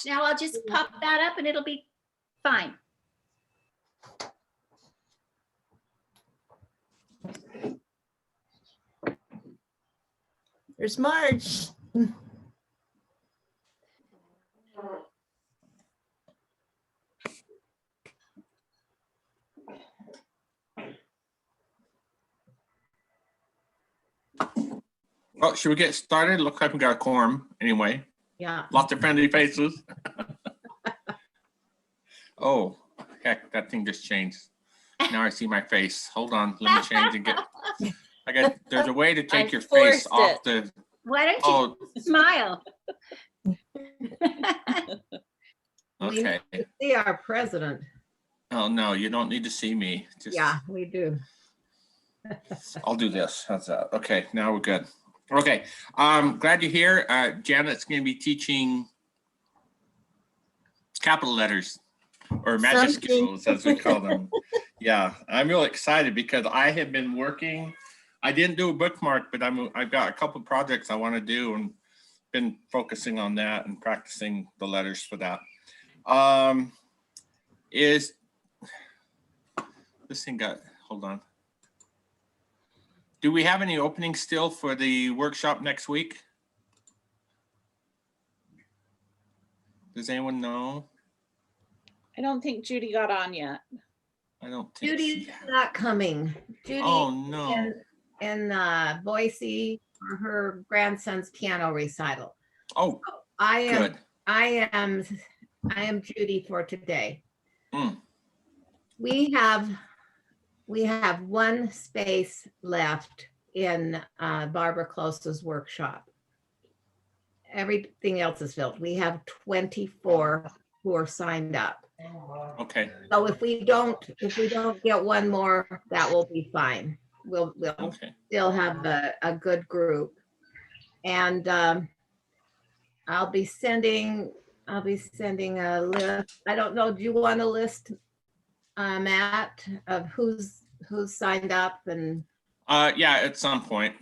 Now I'll just pop that up and it'll be fine. There's Marge. Well, should we get started? Looks like we got a quorum anyway. Yeah. Lots of friendly faces. Oh, heck, that thing just changed. Now I see my face. Hold on, let me change and get, there's a way to take your face off the, Why don't you smile? okay. We need to see our president. Oh, no, you don't need to see me. Just, Yeah, we do. I'll do this. How's that? Okay, now we're good. Okay, glad you're here. Janet's going to be teaching capital letters or majuscules, as we call them. Yeah, I'm real excited because I have been working. I didn't do a bookmark, but I've got a couple of projects I want to do and been focusing on that and practicing the letters for that. Is this thing got, hold on. Do we have any openings still for the workshop next week? Does anyone know? I don't think Judy got on yet. I don't think Judy's she has. not coming. Judy Oh, no. in Boise for her grandson's piano recital. Oh, I good. am Judy for today. Mm. We have one space left in Barbara Close's workshop. Everything else is filled. We have 24 who are signed up. Okay. So if we don't get one more, that will be fine. We'll Okay. still have a good group. And I'll be sending a list. I don't know, do you want a list, Matt, of who's signed up and? Yeah, at some point.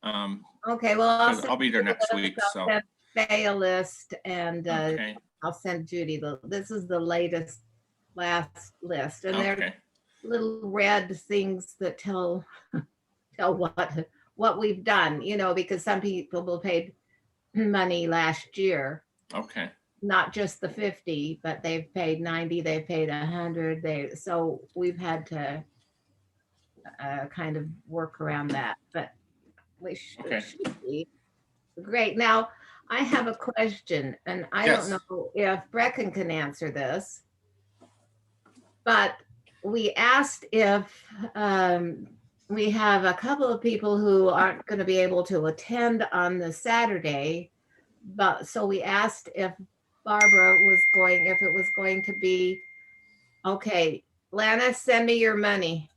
Okay, well, I'll be there next week, so. I'll send Faye a list and Okay. I'll send Judy this is the last list, and they're Okay. little red things that tell what we've done, you know, because some people paid money last year, Okay. not just the 50, but they've paid 90, they've paid 100. So we've had to kind of work around that, but we should be great. Now, I have a question, and I don't know if Brecken can answer this, but we asked if we have a couple of people who aren't going to be able to attend on the Saturday, but so we asked if Barbara if it was going to be, okay, Lana, send me your money,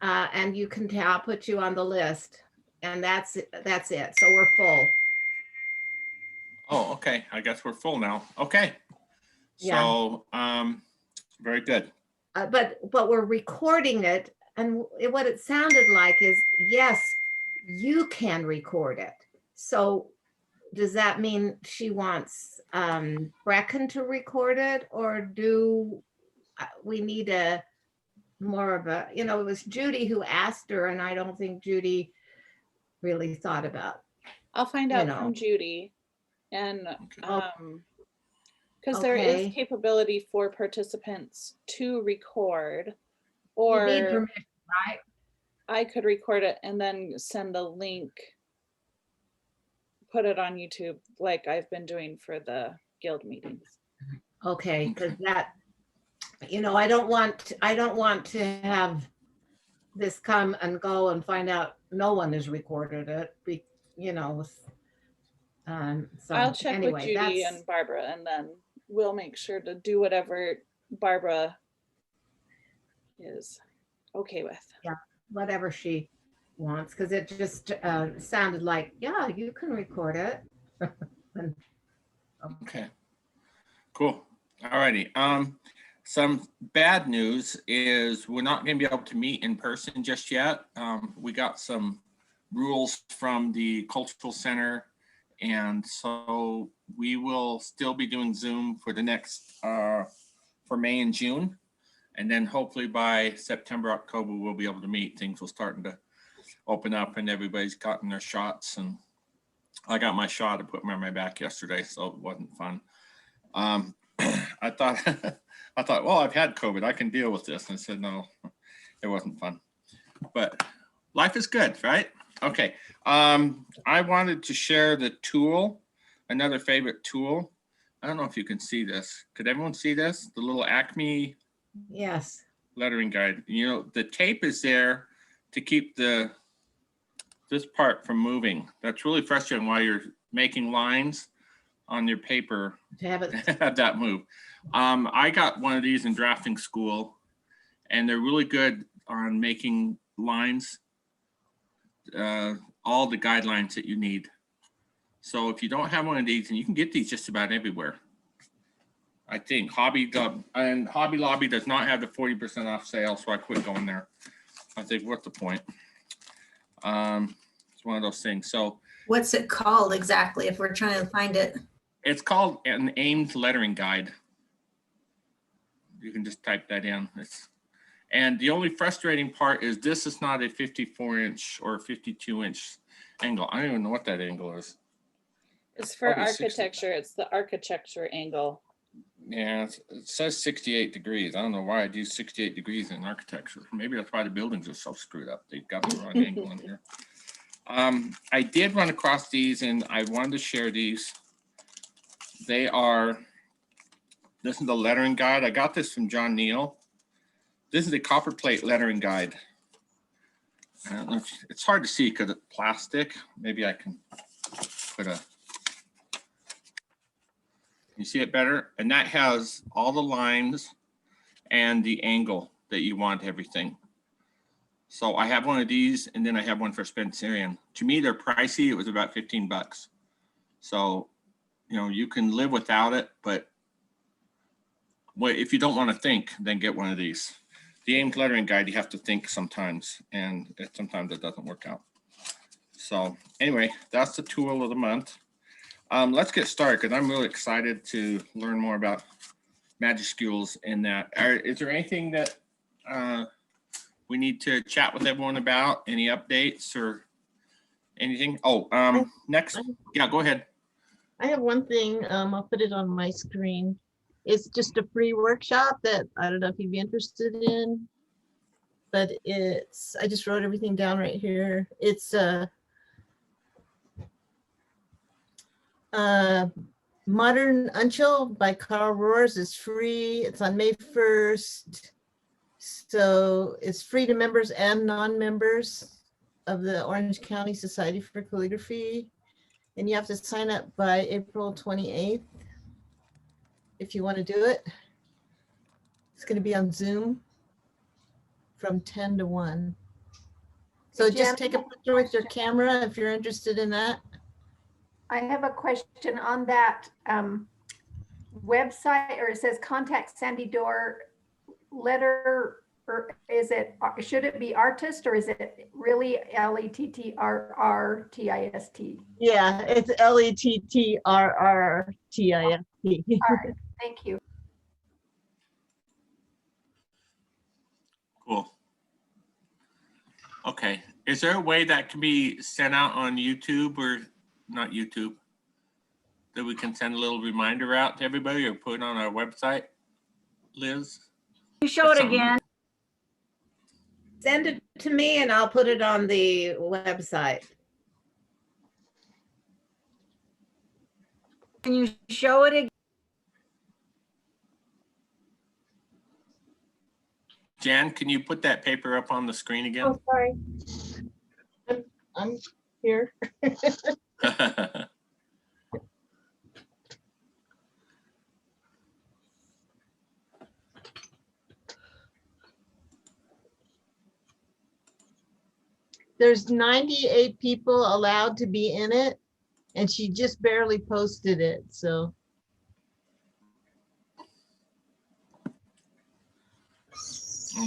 and I'll put you on the list, and that's it. So we're full. Oh, okay. I guess we're full now. Okay. So, very good. But we're recording it, and what it sounded like is, yes, you can record it. So does that mean she wants Brecken to record it, or do we need more of a, you know, it was Judy who asked her, and I don't think Judy really thought about. I'll find out from Judy, and because there is capability for participants to record, or you need permission, right? I could record it and then send the link, put it on YouTube like I've been doing for the guild meetings. Okay, because that, you know, I don't want to have this come and go and find out no one has recorded it, you know. So I'll check anyway, with Judy and Barbara, and then we'll make sure to do whatever Barbara is okay with. Yeah, whatever she wants, because it just sounded like, yeah, you can record it. Okay. Cool. All righty. Some bad news is we're not going to be able to meet in person just yet. We got some rules from the cultural center And so we will still be doing Zoom for the next, for May and June. And then hopefully by September, October, we'll be able to meet. Things will starting to open up and everybody's gotten their shots. And I got my shot. I put them on my back yesterday, so it wasn't fun. I thought, well, I've had COVID. I can deal with this. And I said, no, it wasn't fun. But life is good, right? Okay. I wanted to share the tool, another favorite tool. I don't know if you can see this. Could everyone see this? The little Acme Yes. lettering guide. You know, the tape is there to keep this part from moving. That's really frustrating while you're making lines on your paper. To have it. Have that move. I got one of these in drafting school, and they're really good on making lines, all the guidelines that you need. So if you don't have one of these, and you can get these just about everywhere. I think Hobby Lobby does not have the 40% off sale, so I quit going there. I think, what's the point? It's one of those things. So What's it called exactly if we're trying to find it? it's called an aimed lettering guide. You can just type that in. And the only frustrating part is this is not a 54-inch or 52-inch angle. I don't even know what that angle is. It's for Probably 60. architecture. It's the architecture angle. Yeah, it says 68 degrees. I don't know why I'd use 68 degrees in architecture. Maybe that's why the buildings are so screwed up. They've got the wrong angle in here. I did run across these and I wanted to share these. They are, this is the lettering guide. I got this from John Neal. This is the Copperplate lettering guide. I don't know if, it's hard to see because it's plastic. Maybe I can put a, you see it better? And that has all the lines and the angle that you want everything. So I have one of these and then I have one for Spencerian. To me, they're pricey. It was about 15 bucks. So, you know, you can live without it, but if you don't want to think, then get one of these. The aimed lettering guide, you have to think sometimes, and sometimes it doesn't work out. So anyway, that's the tool of the month. Let's get started because I'm really excited to learn more about Majuscules in that. Is there anything that we need to chat with everyone about? Any updates or anything? Oh, next, yeah, go ahead. I have one thing, I'll put it on my screen. It's just a free workshop that I don't know if you'd be interested in, but I just wrote everything down right here. It's Modern Unchill by Carl Roars is free. It's on May 1st. So it's free to members and non-members of the Orange County Society for Calligraphy. And you have to sign up by April 28th if you want to do it. It's going to be on Zoom from 10 to 1. So just take a picture with your camera if you're interested in that. I have a question on that website, or it says contact Sandy Dorr letter, or should it be artist or is it really LETTRRTIST? Yeah, it's LETTRRTIST. All right, thank you. Cool. Okay. Is there a way that can be sent out on YouTube or not YouTube? That we can send a little reminder out to everybody or put it on our website, Liz? You show it again. Send it to me and I'll put it on the website. Can you show it again? Jan, can you put that paper up on the screen again? Oh, sorry. I'm here. There's 98 people allowed to be in it, and she just barely posted it, so.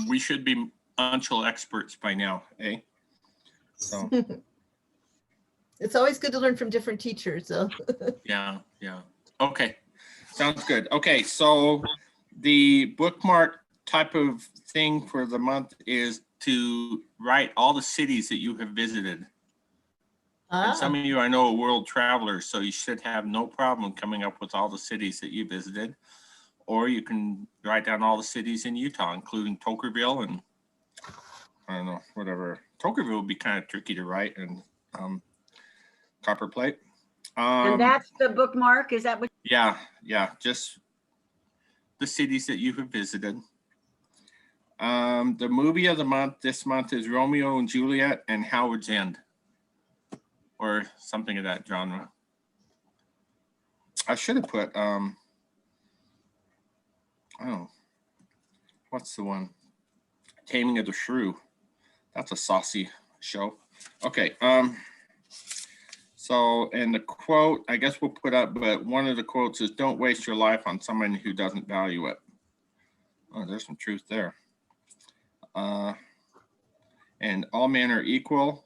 We should be Unchill experts by now, eh? So It's always good to learn from different teachers, so. Yeah, yeah. Okay, sounds good. Okay, so the bookmark type of thing for the month is to write all the cities that you have visited. And some Ah, of you I know are world travelers, so you should have no problem coming up with all the cities that you visited. Or you can write down all the cities in Utah, including Tokerville and I don't know, whatever. Tokerville would be kind of tricky to write, and Copperplate. And that's the bookmark, is that what? Yeah, yeah, just the cities that you have visited. The movie of the month this month is Romeo and Juliet and Howard's End, or something of that genre. I should have put oh, what's the one? Taming of the Shrew. That's a saucy show. Okay. So, and the quote, I guess we'll put up, but one of the quotes is, "Don't waste your life on someone who doesn't value it." Oh, there's some truth there. And all men are equal.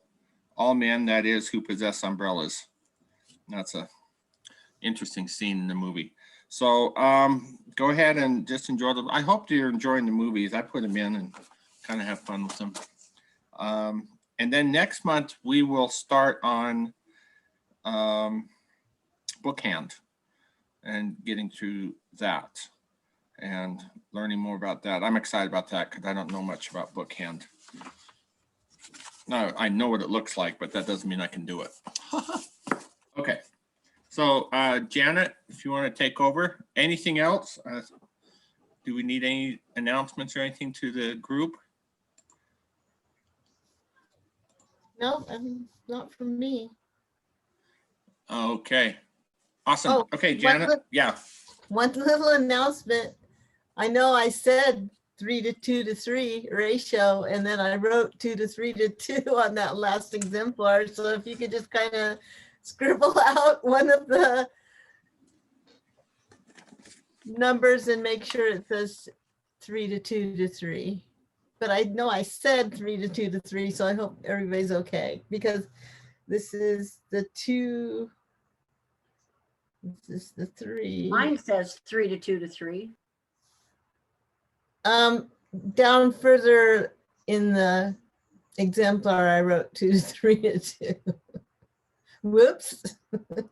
All men, that is, who possess umbrellas. That's a interesting scene in the movie. So go ahead and just enjoy them. I hope you're enjoying the movies. I put them in and kind of have fun with them. And then next month, we will start on Bookhand and getting through that and learning more about that. I'm excited about that because I don't know much about Bookhand. No, I know what it looks like, but that doesn't mean I can do it. Okay. So Janet, if you want to take over, anything else? Do we need any announcements or anything to the group? no, not from me. Okay. Awesome. Oh, Okay, one Janet. li- Yeah. One little announcement. I know I said 3 to 2 to 3 ratio, and then I wrote 2 to 3 to 2 on that last exemplar. So if you could just kind of scribble out one of the numbers and make sure it says 3 to 2 to 3. But I know I said 3 to 2 to 3, so I hope everybody's okay, because this is the 2. This is the 3. Mine says 3 to 2 to 3. Down further in the exemplar, I wrote 2 to 3 to 2. Whoops. But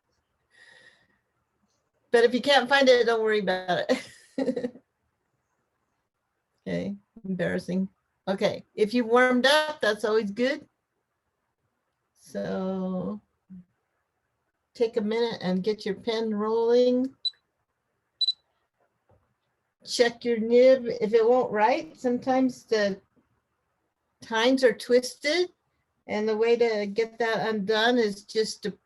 if you can't find it, don't worry about it. Okay, embarrassing. Okay, if you warmed up, that's always good. So take a minute and get your pen rolling. Check your nib. If it won't write, sometimes the tines are twisted, and the way to get that undone is just to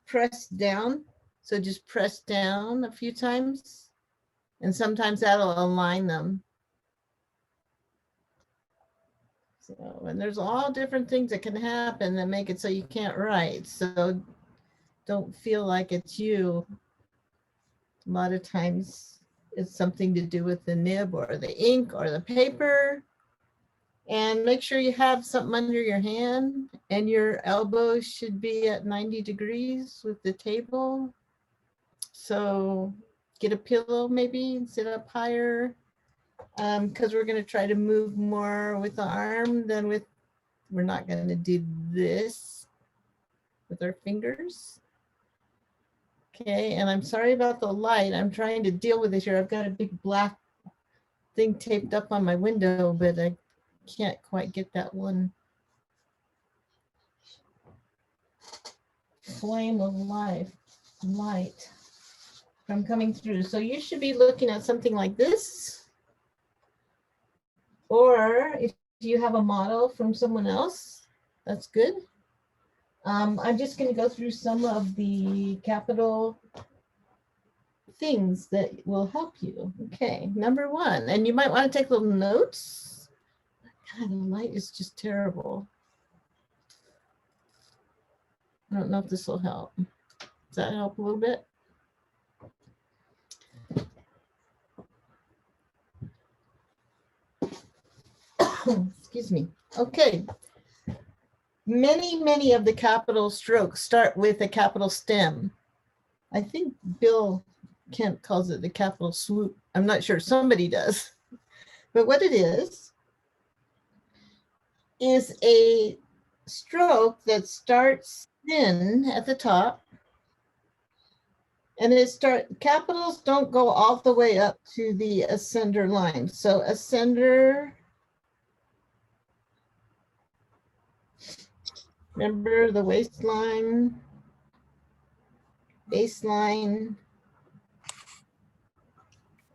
press down. So just press down a few times, and sometimes that'll align them. So, and there's all different things that can happen that make it so you can't write. So don't feel like it's you. A lot of times it's something to do with the nib or the ink or the paper. And make sure you have something under your hand, and your elbows should be at 90 degrees with the table. So get a pillow maybe and sit up higher, because we're going to try to move more with the arm than with, we're not going to do this with our fingers. Okay, and I'm sorry about the light. I'm trying to deal with it here. I've got a big black thing taped up on my window, but I can't quite get that one flame of light from coming through. So you should be looking at something like this, or if you have a model from someone else, that's good. I'm just going to go through some of the capital things that will help you. Okay, number 1, and you might want to take little notes. God, the light is just terrible. I don't know if this will help. Does that help a little bit? Excuse me. Okay. many of the capital strokes start with a capital stem. I think Bill Kent calls it the capital swoop. I'm not sure, somebody does. But what it is a stroke that starts thin at the top, and capitals don't go all the way up to the ascender line. So ascender, remember the waistline, baseline,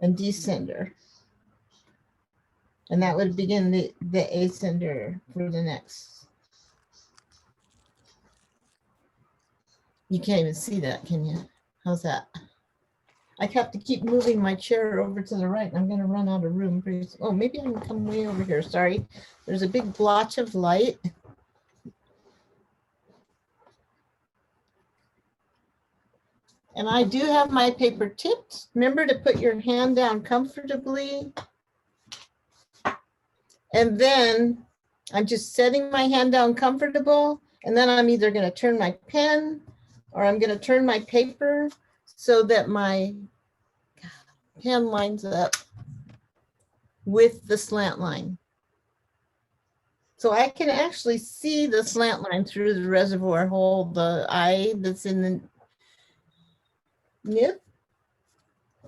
and descender. And that would begin the ascender for the next. You can't even see that, can you? How's that? I have to keep moving my chair over to the right. I'm going to run out of room. Oh, maybe I can come way over here. Sorry. There's a big blotch of light. And I do have my paper tipped. Remember to put your hand down comfortably. And then I'm just setting my hand down comfortable. And then I'm either going to turn my pen or I'm going to turn my paper so that my pen lines up with the slant line. So I can actually see the slant line through the reservoir hole, the eye that's in the nib.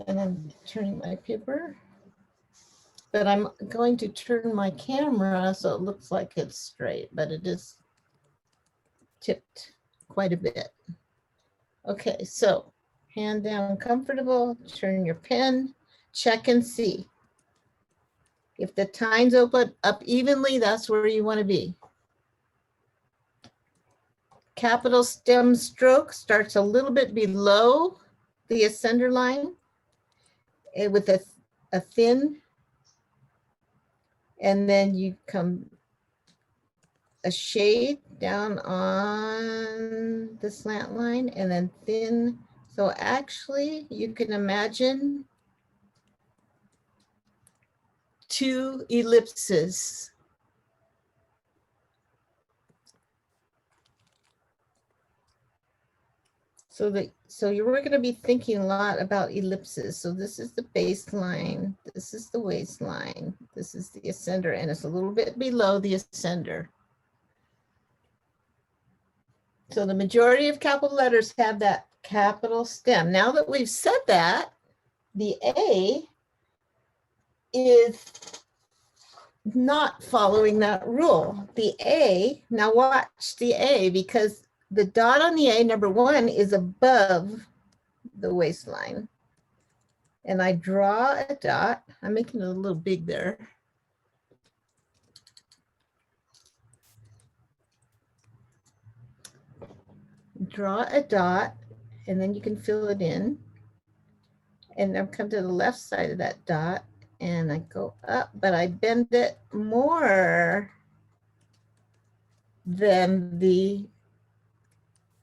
And I'm turning my paper. But I'm going to turn my camera so it looks like it's straight, but it is tipped quite a bit. Okay, so hand down comfortable, turn your pen, check and see. If the tines open up evenly, that's where you want to be. Capital stem stroke starts a little bit below the ascender line with a thin, and then you come a shade down on the slant line and then thin. So actually you can imagine two ellipses. So you're going to be thinking a lot about ellipses. So this is the baseline, this is the waistline, this is the ascender, and it's a little bit below the ascender. So the majority of capital letters have that capital stem. Now that we've said that, the A is not following that rule. The A, now watch the A, because the dot on the A, number one, is above the waistline. And I draw a dot. I'm making it a little big there. Draw a dot, and then you can fill it in. And I'll come to the left side of that dot, and I go up, but I bend it more than the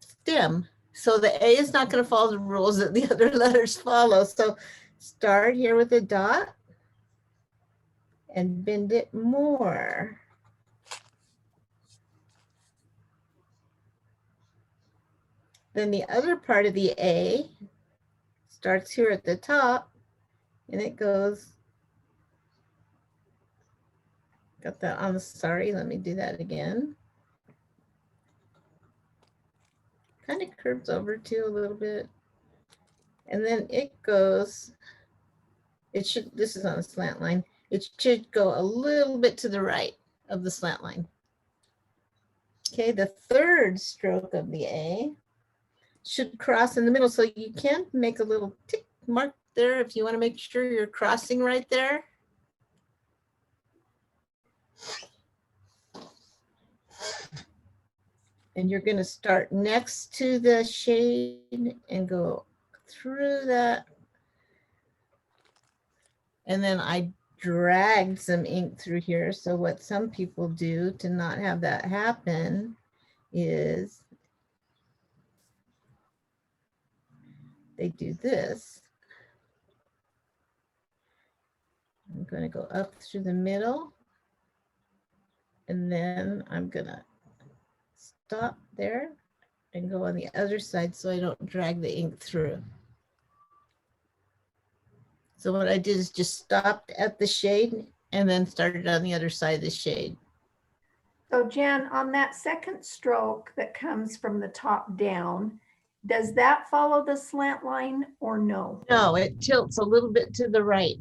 stem. So the A is not going to follow the rules that the other letters follow. So start here with a dot and bend it more. Then the other part of the A starts here at the top, and it goes, got that on the, sorry, let me do that again. Kind of curves over too a little bit. And then it goes, it should, this is on a slant line. It should go a little bit to the right of the slant line. Okay, the third stroke of the A should cross in the middle. So you can make a little tick mark there if you want to make sure you're crossing right there. And you're going to start next to the shade and go through that. And then I dragged some ink through here. So what some people do to not have that happen is they do this. I'm going to go up through the middle. And then I'm going to stop there and go on the other side so I don't drag the ink through. So what I did is just stopped at the shade and then started on the other side of the shade. So Jen, on that second stroke that comes from the top down, does that follow the slant line or no? No, it tilts a little bit to the right.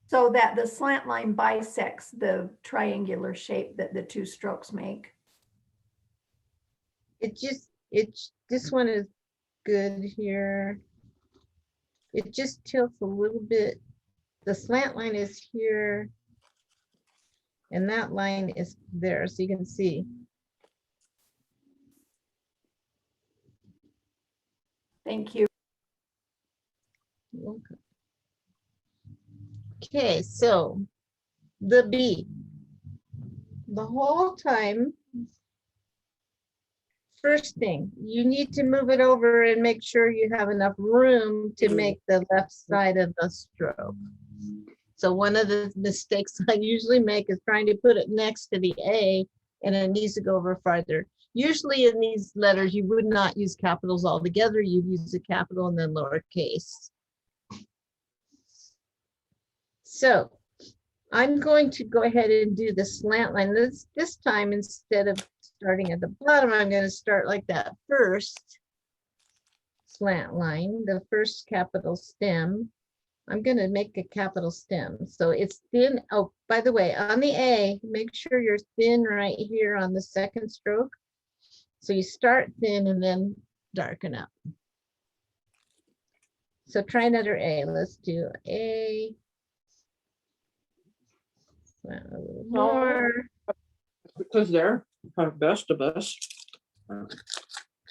So that the slant line bisects the triangular shape that the two strokes make. This one is good here. It just tilts a little bit. The slant line is here. And that line is there, so you can see. Thank you. Okay, so the B. The whole time, first thing, you need to move it over and make sure you have enough room to make the left side of the stroke. So one of the mistakes I usually make is trying to put it next to the A, and it needs to go over farther. Usually in these letters, you would not use capitals altogether. You'd use a capital and then lowercase. So I'm going to go ahead and do the slant line. This time, instead of starting at the bottom, I'm going to start like that first slant line, the first capital stem. I'm going to make a capital stem. So it's thin. Oh, by the way, on the A, make sure you're thin right here on the second stroke. So you start thin and then darken up. So try another A. Let's do A. A little more. Because they're best of us.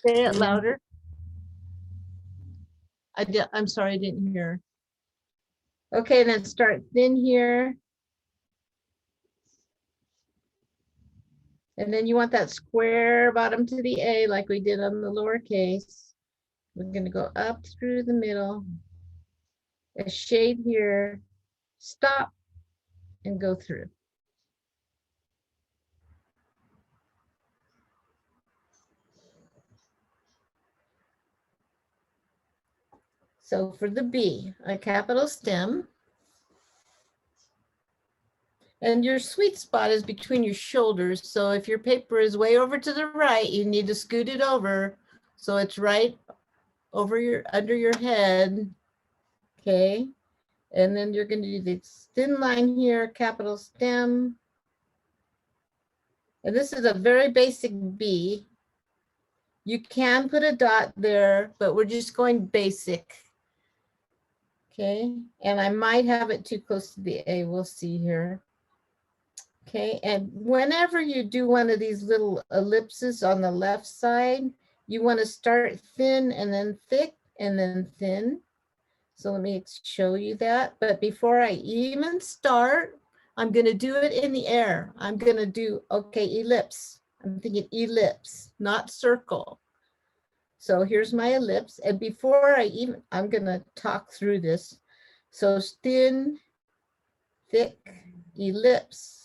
Say it louder. I'm sorry, I didn't hear. Okay, then start thin here. And then you want that square bottom to the A like we did on the lowercase. We're going to go up through the middle, a shade here, stop, and go through. So for the B, a capital stem. And your sweet spot is between your shoulders. So if your paper is way over to the right, you need to scoot it over so it's right over under your head. Okay. And then you're going to do this thin line here, capital stem. And this is a very basic B. You can put a dot there, but we're just going basic. Okay. And I might have it too close to the A. We'll see here. Okay, and whenever you do one of these little ellipses on the left side, you want to start thin and then thick and then thin. So let me show you that. But before I even start, I'm going to do it in the air. I'm going to do, okay, ellipse. I'm thinking ellipse, not circle. So here's my ellipse. And before I'm going to talk through this. So thin, thick, ellipse.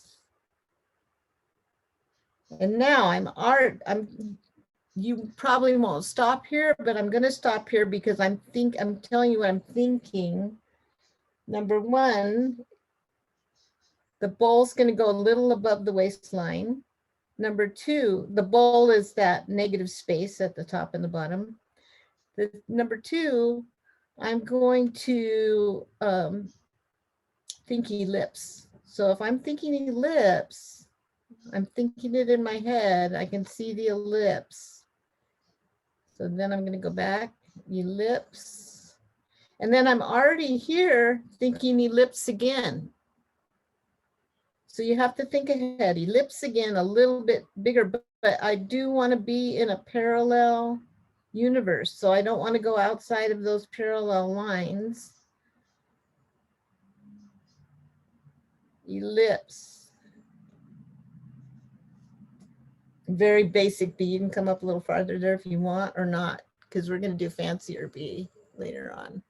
And now you probably won't stop here, but I'm going to stop here because I'm telling you what I'm thinking. Number one, the bowl's going to go a little above the waistline. Number two, the bowl is that negative space at the top and the bottom. Number two, I'm going to think ellipse. So if I'm thinking ellipse, I'm thinking it in my head. I can see the ellipse. So then I'm going to go back, ellipse. And then I'm already here thinking ellipse again. So you have to think ahead, ellipse again, a little bit bigger, but I do want to be in a parallel universe. So I don't want to go outside of those parallel lines. Ellipse. Very basic B. You can come up a little farther there if you want or not, because we're going to do fancier B later on.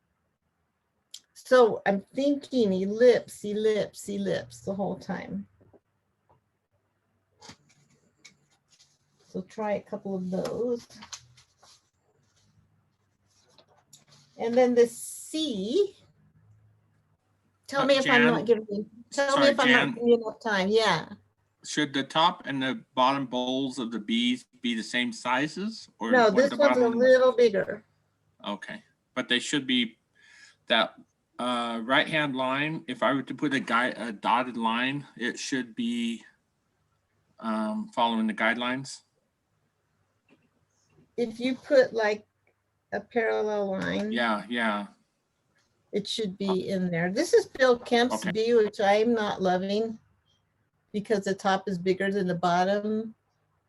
So I'm thinking ellipse, ellipse, ellipse the whole time. So try a couple of those. And then the C. Tell me if I'm Jan, not giving you, tell me sorry, if I'm Jan. not giving you enough time. Yeah. Should the top and the bottom bowls of the bees be the same sizes, or No, what this the one's a bottom? little bigger. Okay, but they should be that right-hand line. If I were to put a dotted line, it should be following the guidelines. If you put like a parallel line, Yeah, yeah. it should be in there. This is Bill Kemp's Okay. bee, which I'm not loving because the top is bigger than the bottom.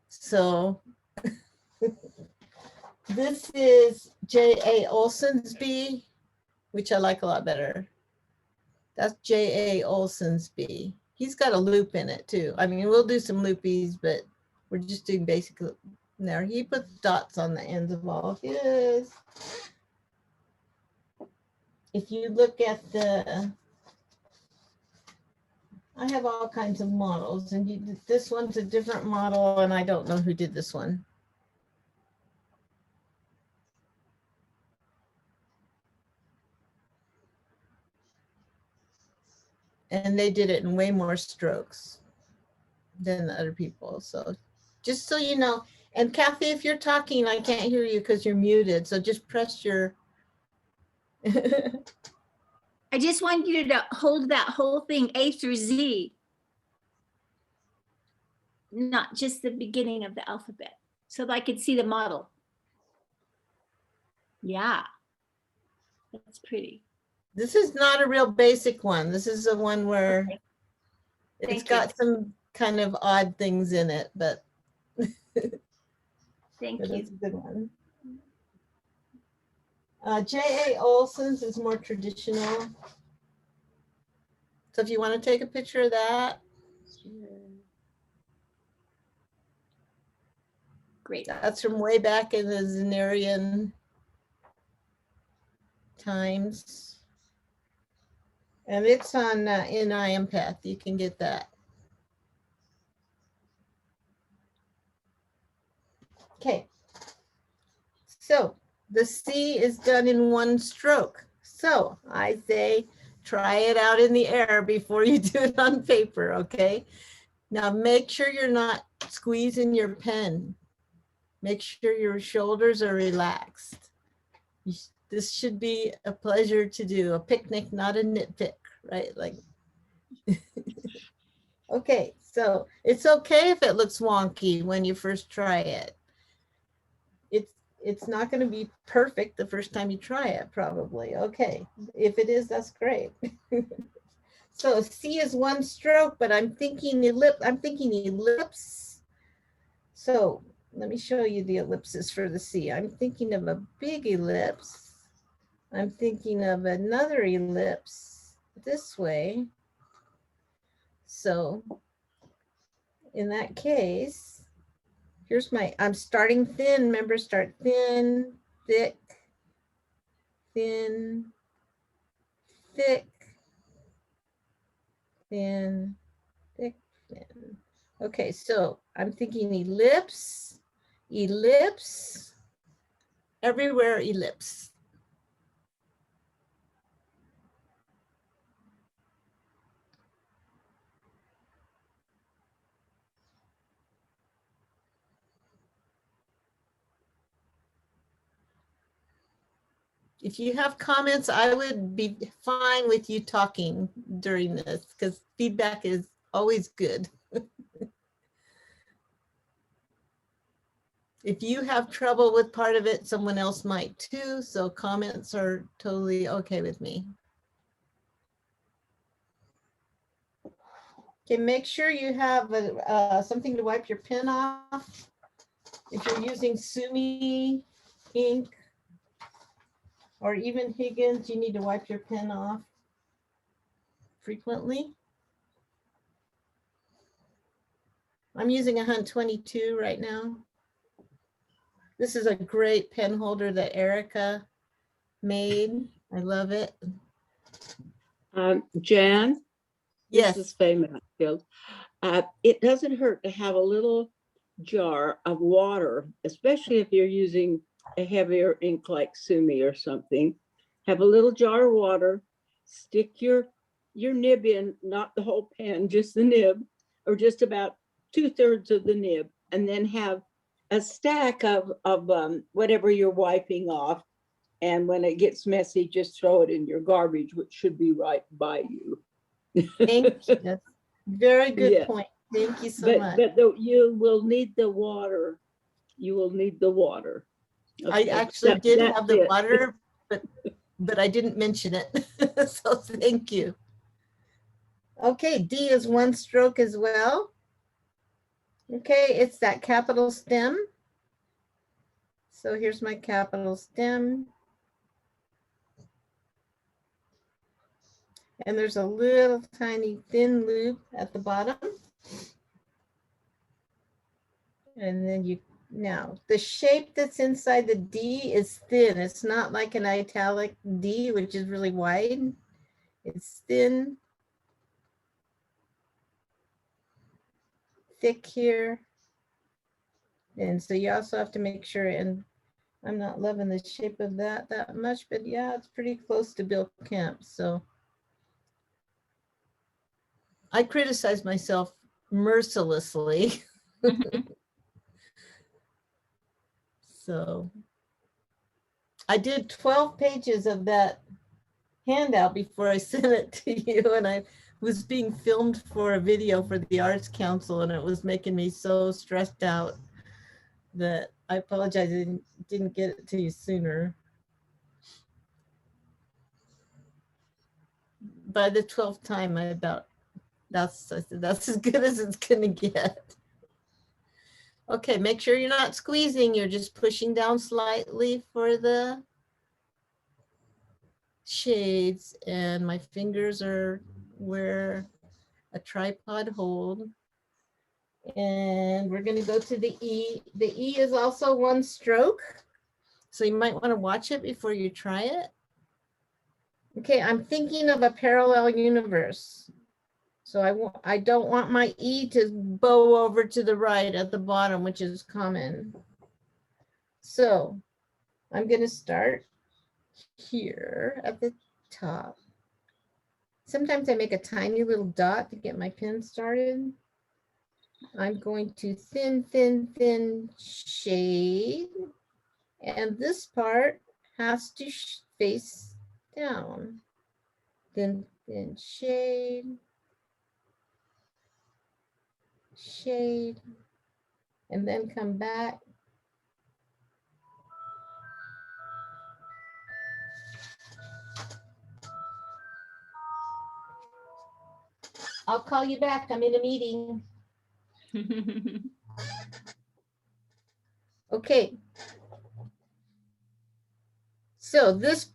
So this is J.A. Olson's bee, which I like a lot better. That's J.A. Olson's bee. He's got a loop in it too. I mean, we'll do some loopies, but we're just doing basic there. He puts dots on the ends of all his. If you look at the, I have all kinds of models, and this one's a different model, and I don't know who did this one. And they did it in way more strokes than the other people. So just so you know, and Kathy, if you're talking, I can't hear you because you're muted. So just press your. I just want you to hold that whole thing, A through Z, not just the beginning of the alphabet, so that I could see the model. Yeah, that's pretty. This is not a real basic one. This is a one where Okay. it's Thank got some kind of odd things in it, but Thank it you. is a good one. J.A. Olson's is more traditional. So if you want to take a picture of that, Great. that's from way back in the Zenarian times. And it's on in Empath. You can get that. Okay. So the C is done in one stroke. So I say, try it out in the air before you do it on paper, okay? Now make sure you're not squeezing your pen. Make sure your shoulders are relaxed. This should be a pleasure to do, a picnic, not a nitpick, right? Like, okay, so it's okay if it looks wonky when you first try it. It's not going to be perfect the first time you try it, probably. Okay, if it is, that's great. So C is one stroke, but I'm thinking ellipse. So let me show you the ellipses for the C. I'm thinking of a big ellipse. I'm thinking of another ellipse this way. So in that case, here's I'm starting thin. Remember, start thin, thick, thin, thick, thin, thick, thin. Okay, so I'm thinking ellipse, ellipse, everywhere ellipse. If you have comments, I would be fine with you talking during this because feedback is always good. If you have trouble with part of it, someone else might too. So comments are totally okay with me. Okay, make sure you have something to wipe your pen off. If you're using Sumi ink or even Higgins, you need to wipe your pen off frequently. I'm using a Hunt 22 right now. This is a great pen holder that Erica made. I love it. Jan, Yes. this is Faye Matfield. It doesn't hurt to have a little jar of water, especially if you're using a heavier ink like Sumi or something. Have a little jar of water, stick your nib in, not the whole pen, just the nib, or just about 2/3 of the nib, and then have a stack of whatever you're wiping off. And when it gets messy, just throw it in your garbage, which should be right by you. Thank you. That's very good Yeah. point. Thank you so much. But you will need the water. You will need the water. I Okay, actually did that's have the it. water, but I didn't mention it. So thank you. Okay, D is one stroke as well. Okay, it's that capital stem. So here's my capital stem. And there's a little tiny thin loop at the bottom. And then now the shape that's inside the D is thin. It's not like an italic D, which is really wide. It's thin, thick here. And so you also have to make sure, and I'm not loving the shape of that much, but yeah, it's pretty close to Bill Kemp. So I criticize myself mercilessly. So I did 12 pages of that handout before I sent it to you, and I was being filmed for a video for the Arts Council, and it was making me so stressed out that I apologize I didn't get it to you sooner. By the 12th time, that's as good as it's gonna get. Okay, make sure you're not squeezing, you're just pushing down slightly for the shades, and my fingers are where a tripod hold. And we're gonna go to the E. The E is also one stroke, so you might want to watch it before you try it. Okay, I'm thinking of a parallel universe. So I don't want my E to bow over to the right at the bottom, which is common. So I'm going to start here at the top. Sometimes I make a tiny little dot to get my pen started. I'm going to thin, thin, thin shade. And this part has to face down. Thin, thin shade. Shade, and then come back. I'll call you back. I'm in a meeting. Okay. So this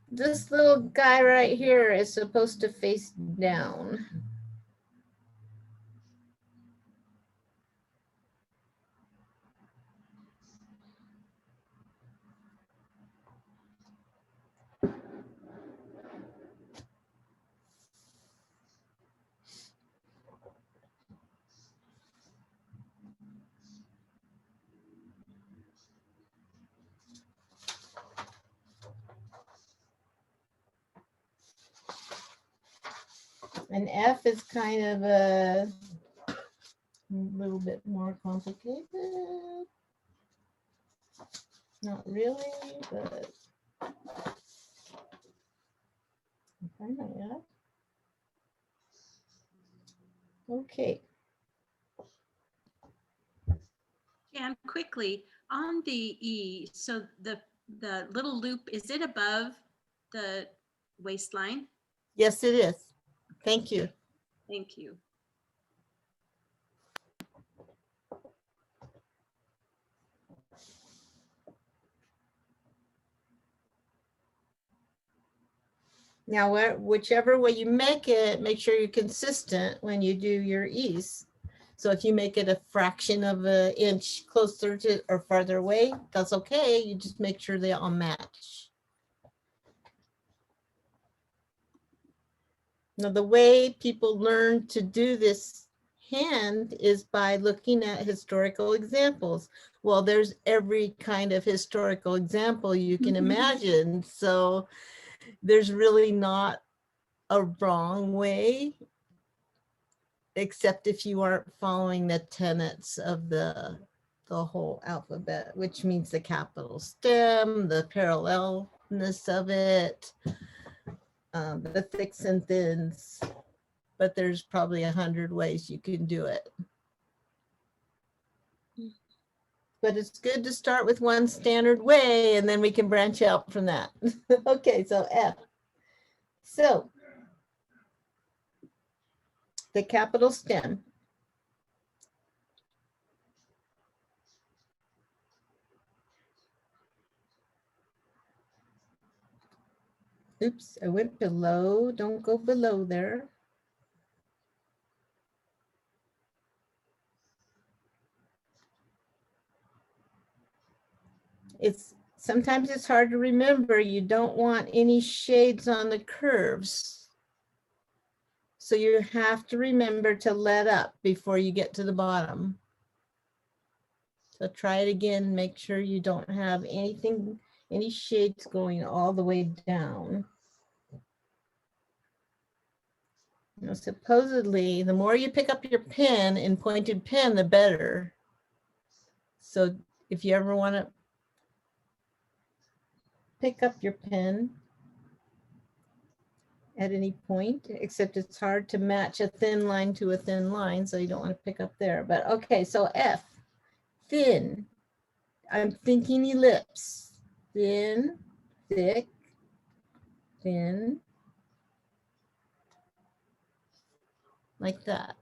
little guy right here is supposed to face down. And F is kind of a little bit more complicated. Not really, but find my F. Okay. And quickly on the E, so the little loop, is it above the waistline? Yes, it is. Thank you. Thank you. Now, whichever way you make it, make sure you're consistent when you do your E's. So if you make it a fraction of an inch closer to or farther away, that's okay. You just make sure they all match. Now, the way people learn to do this hand is by looking at historical examples. Well, there's every kind of historical example you can imagine. So there's really not a wrong way, except if you aren't following the tenets of the whole alphabet, which means the capital stem, the parallelness of it, the thicks and thins. But there's probably 100 ways you can do it. But it's good to start with one standard way, and then we can branch out from that. Okay, so F. So the capital stem. Oops, I went below. Don't go below there. Sometimes it's hard to remember. You don't want any shades on the curves. So you have to remember to let up before you get to the bottom. So try it again. Make sure you don't have anything, any shades going all the way down. Now, supposedly, the more you pick up your pen in pointed pen, the better. So if you ever want to pick up your pen at any point, except it's hard to match a thin line to a thin line, so you don't want to pick up there. But okay, so F, thin. I'm thinking ellipse. Thin, thick, thin, like that.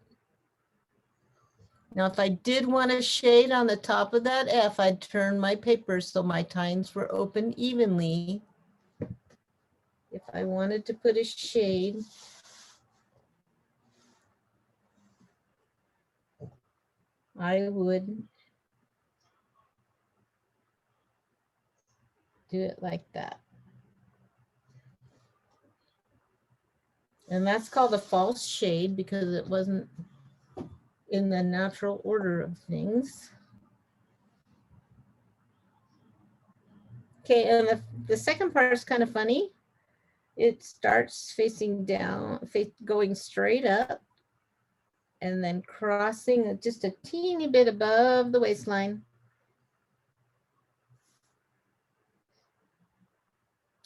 Now, if I did want a shade on the top of that F, I'd turn my paper so my tines were open evenly. If I wanted to put a shade, I would do it like that. And that's called a false shade because it wasn't in the natural order of things. Okay, and the second part is kind of funny. It starts facing down, going straight up, and then crossing just a teeny bit above the waistline.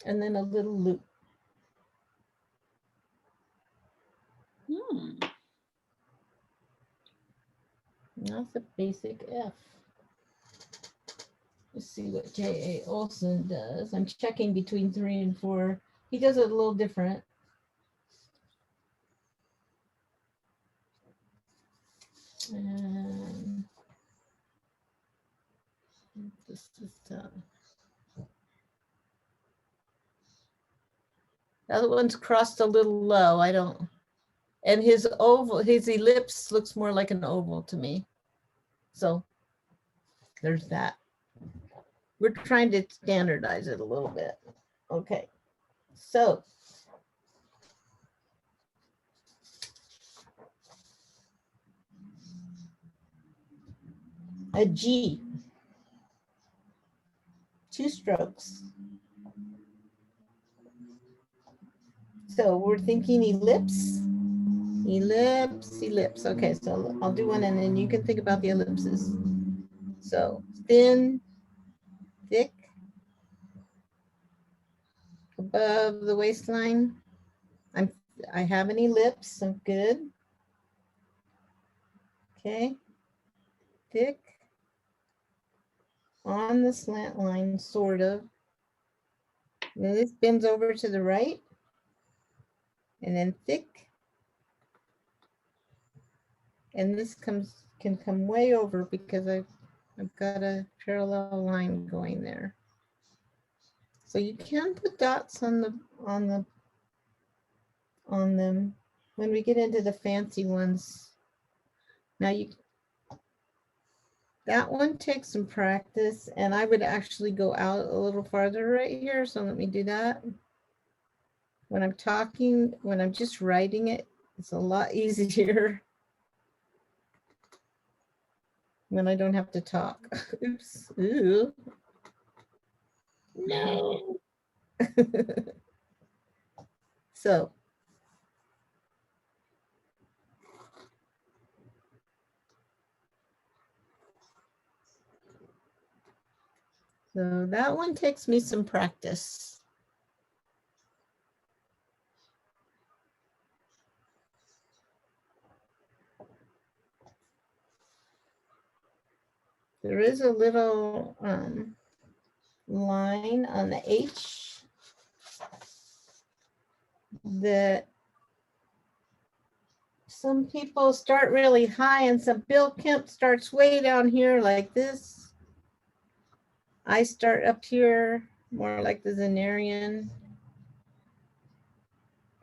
And then a little loop. That's a basic F. Let's see what J.A. Olson does. I'm checking between 3 and 4. He does it a little different. And this is the other one's crossed a little low. I don't, and his oval, his ellipse looks more like an oval to me. So there's that. We're trying to standardize it a little bit. Okay, so a G, 2 strokes. So we're thinking ellipse, ellipse, ellipse. Okay, so I'll do one and then you can think about the ellipses. So thin, thick, above the waistline. I have an ellipse, so good. Okay, thick, on the slant line, sort of. Then this bends over to the right, and then thick. And this can come way over because I've got a parallel line going there. So you can put dots on them when we get into the fancy ones. Now that one takes some practice, and I would actually go out a little farther right here. So let me do that. When I'm talking, when I'm just writing it, it's a lot easier. when I don't have to talk. Oops. Ooh. No. So that one takes me some practice. There is a little line on the H that some people start really high and some Bill Kemp starts way down here like this. I start up here more like the Zenarian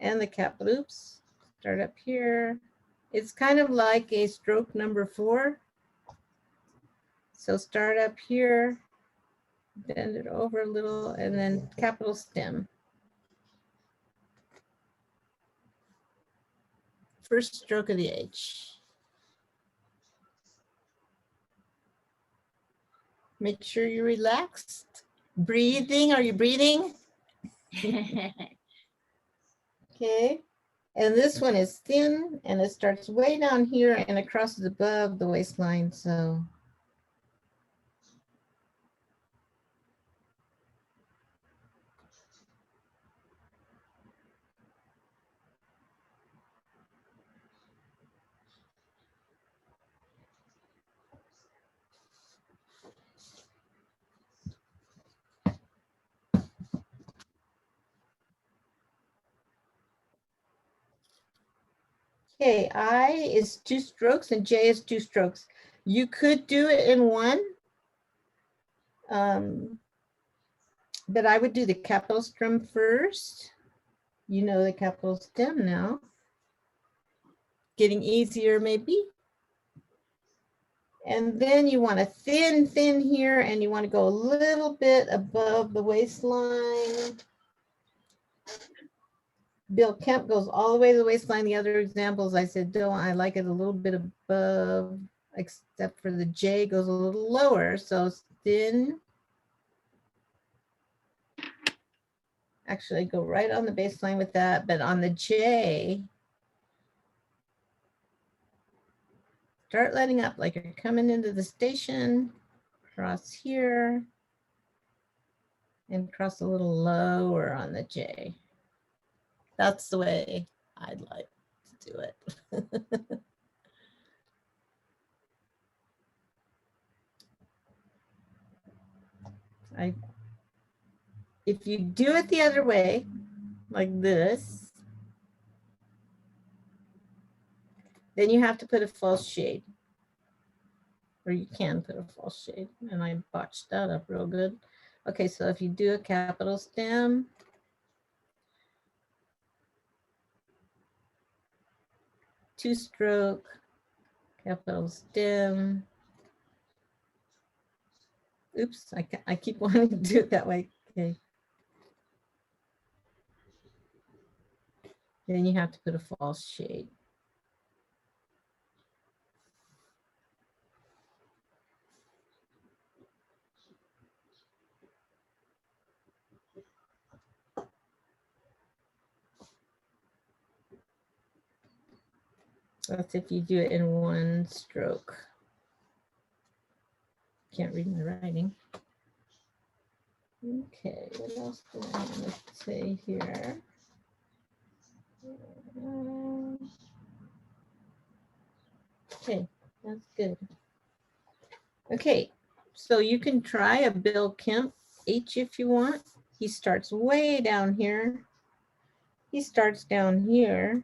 and the capital. Oops, start up here. It's kind of like a stroke number 4. So start up here, bend it over a little, and then capital stem. First stroke of the H. Make sure you're relaxed. Breathing, are you breathing? Okay. And this one is thin and it starts way down here and it crosses above the waistline. So okay, I is 2 strokes and J is 2 strokes. You could do it in one, but I would do the capital stem first. You know the capital stem now. Getting easier maybe. And then you want to thin here and you want to go a little bit above the waistline. Bill Kemp goes all the way to the waistline. The other examples I said, don't, I like it a little bit above, except for the J goes a little lower. So it's thin. Actually go right on the baseline with that, but on the J, start letting up like you're coming into the station, cross here, and cross a little lower on the J. That's the way I'd like to do it. If you do it the other way, like this, then you have to put a false shade. Or you can put a false shade. And I botched that up real good. Okay, so if you do a capital stem, two stroke, capital stem. Oops, I keep wanting to do it that way. Okay. Then you have to put a false shade. That's if you do it in one stroke. Can't read my writing. Okay, what else do I want to say here? Okay, that's good. Okay, so you can try a Bill Kemp H if you want. He starts way down here. He starts down here.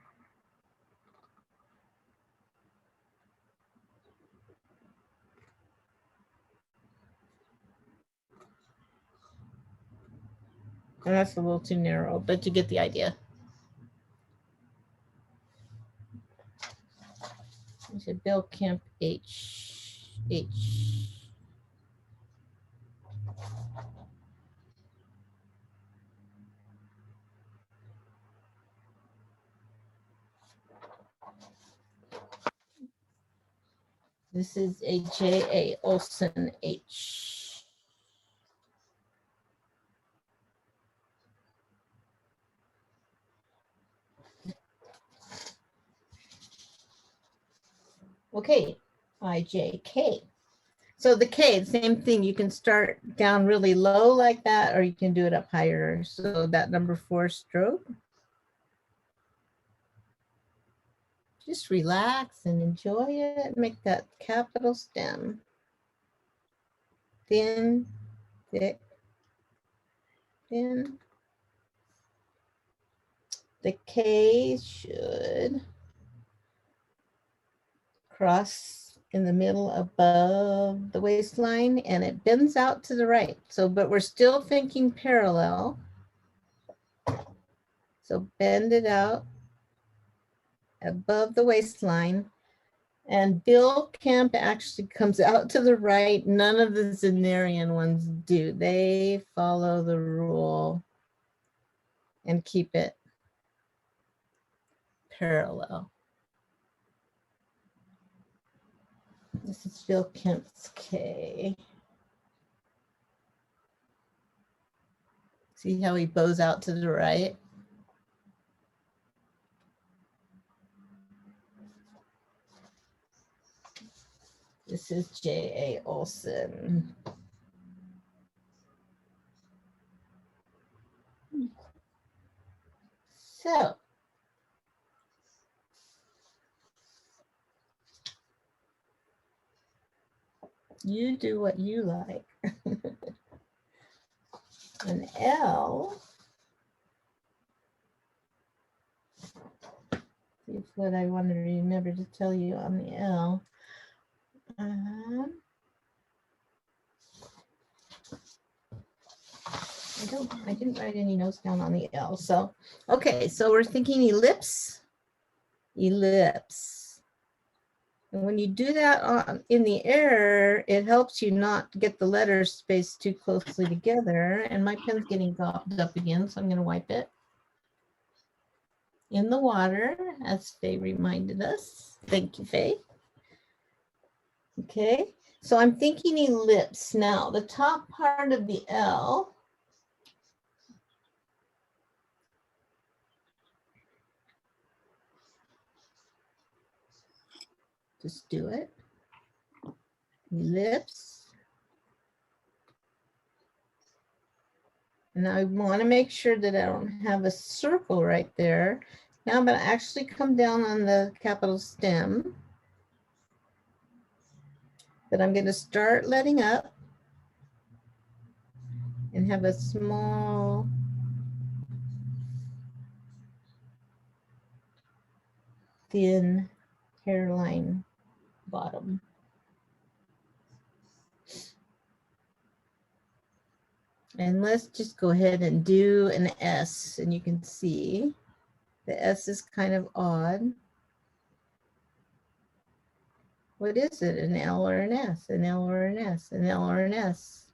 And that's a little too narrow, but you get the idea. It's a Bill Kemp H. This is a J.A. Olson H. Okay, IJK. So the K, the same thing. You can start down really low like that, or you can do it up higher. So that number 4 stroke. Just relax and enjoy it. Make that capital stem. Thin, thick, thin. The K should cross in the middle above the waistline, and it bends out to the right. So, but we're still thinking parallel. So bend it out above the waistline. And Bill Kemp actually comes out to the right. None of the Zenarian ones do. They follow the rule and keep it parallel. This is Bill Kemp's K. See how he bows out to the right? This is J.A. Olson. So, you do what you like. An L. Here's what I want to remember to tell you on the L. I didn't write any notes down on the L. So, okay, so we're thinking ellipse, ellipse. And when you do that in the air, it helps you not get the letters spaced too closely together. And my pen's getting gobbled up again, so I'm going to wipe it. In the water, as Faye reminded us. Thank you, Faye. Okay, so I'm thinking ellipse. Now, the top part of the L, just do it. Ellipse. And I want to make sure that I don't have a circle right there. Now I'm going to actually come down on the capital stem. But I'm going to start letting up and have a small thin hairline bottom. And let's just go ahead and do an S, and you can see the S is kind of odd. What is it? An L or an S? An L or an S? An L or an S?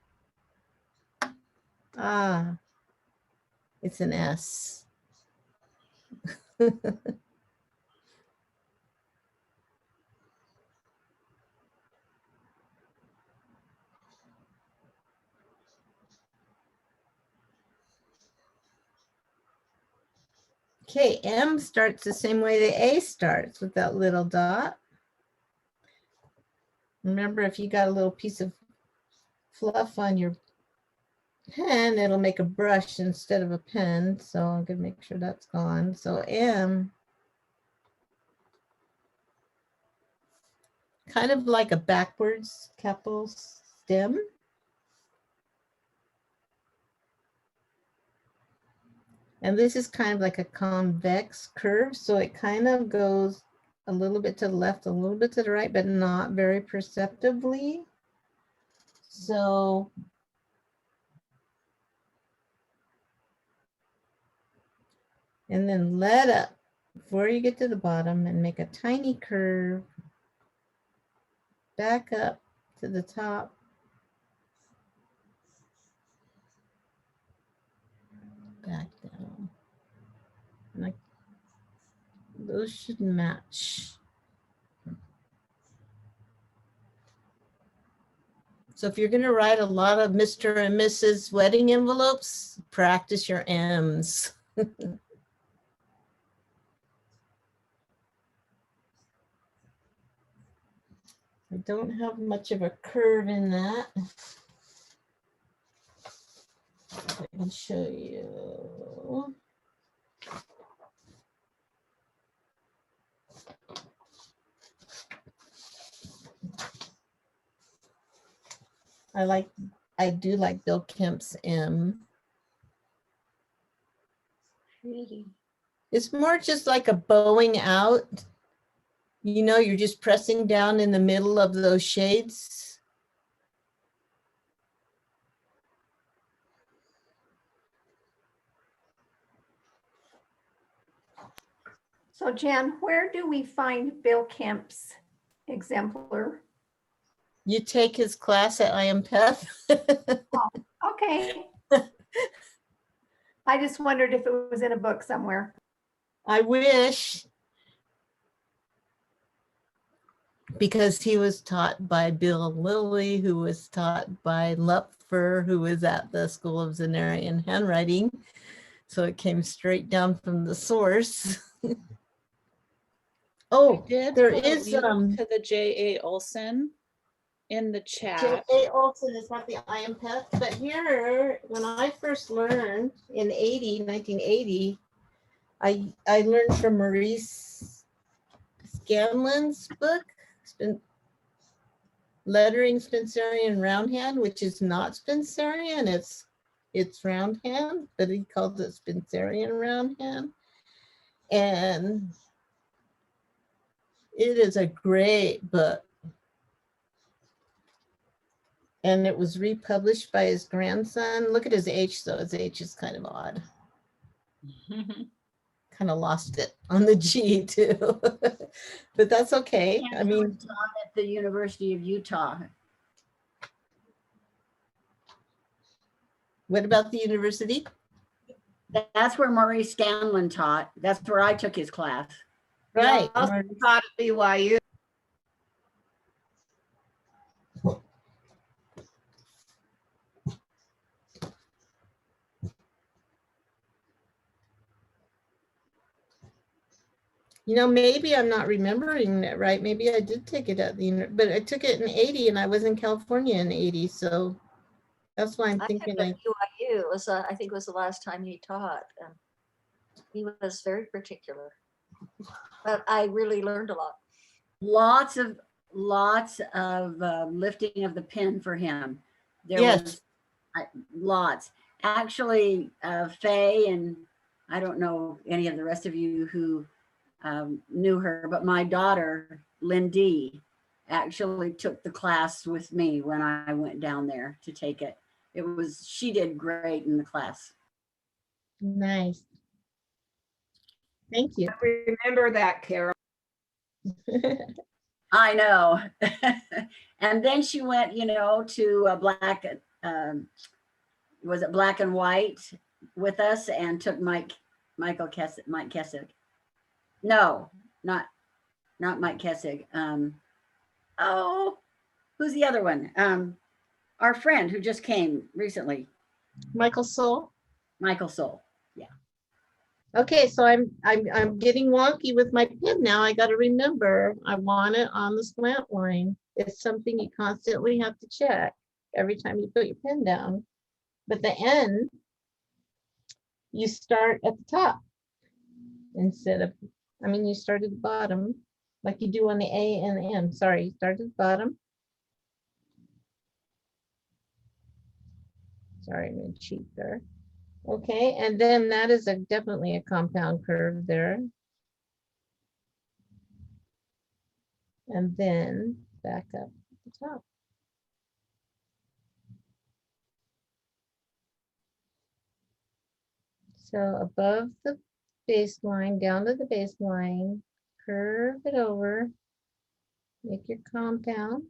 Ah, it's an S. Okay, M starts the same way the A starts, with that little dot. Remember, if you got a little piece of fluff on your pen, it'll make a brush instead of a pen. So I'm going to make sure that's gone. So M, kind of like a backwards capital stem. And this is kind of like a convex curve. So it kind of goes a little bit to the left, a little bit to the right, but not very perceptibly. So and then let up before you get to the bottom and make a tiny curve back up to the top. Back down. Like those should match. So if you're gonna write a lot of Mr. and Mrs. wedding envelopes, practice your M's. I don't have much of a curve in that. I can show you. I do like Bill Kemp's M. Pretty. It's more just like a bowing out. You know, you're just pressing down in the middle of those shades. So Jan, where do we find Bill Kemp's exemplar? You take his class at IMPEF. Okay. I just wondered if it was in a book somewhere. I wish. Because he was taught by Bill Lilly, who was taught by Lupfer, who was at the School of Zenarian Handwriting. So it came straight down from the source. Oh, I did there put a is link to the J.A. Olson in the chat. J.A. Olson is not the IMPEF, but here, when I first learned in 1980, I learned from Maurice Scanlon's book, Lettering Spencerian Roundhand, which is not Spencerian, it's roundhand, but he calls it Spencerian roundhand. And it is a great book. And it was republished by his grandson. Look at his H though, his H is kind of odd. Kind of lost it on the G too, but that's okay. I mean, Taught at the University of Utah. what about the university? That's where Maurice Scanlon taught. That's where I took his class. Right. Also taught at BYU. You know, maybe I'm not remembering it right. Maybe I did take it at the, but I took it in 80 and I was in California in 80. So that's why I'm I thinking took it like, at BYU. It was, I think it was the last time he taught. And he was very particular. But I really learned a lot. Lots of lifting of the pen for him. There yes. was lots. Actually, Faye, and I don't know any of the rest of you who knew her, but my daughter, Lindy, actually took the class with me when I went down there to take it. She did great in the class. Nice. Thank you. I remember that, Carol. I know. And then she went, to Black, was it Black and White with us, and took Mike Kessig. No, not Mike Kessig. Who's the other one? Our friend who just came recently. Michael Soul. Michael Soul. Yeah. Okay, so I'm getting wonky with my pen now. I got to remember I want it on the slant line. It's something you constantly have to check every time you put your pen down. But the N, you start at the top instead of, you start at the bottom like you do on the A and the M. Sorry, start at the bottom. Sorry, I'm going to cheat there. Okay, and then that is definitely a compound curve there. And then back up at the top. So above the baseline, down to the baseline, curve it over, make your compound.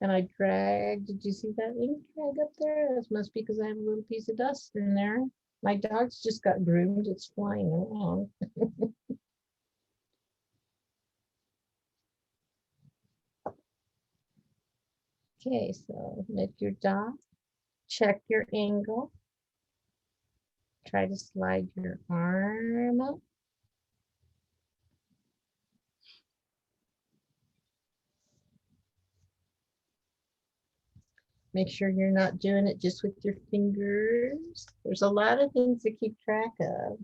And I drag, did you see that ink drag up there? That must be because I have a little piece of dust in there. My dog's just got groomed, it's flying around. Okay, so make your dot, check your angle. Try to slide your arm up. Make sure you're not doing it just with your fingers. There's a lot of things to keep track of.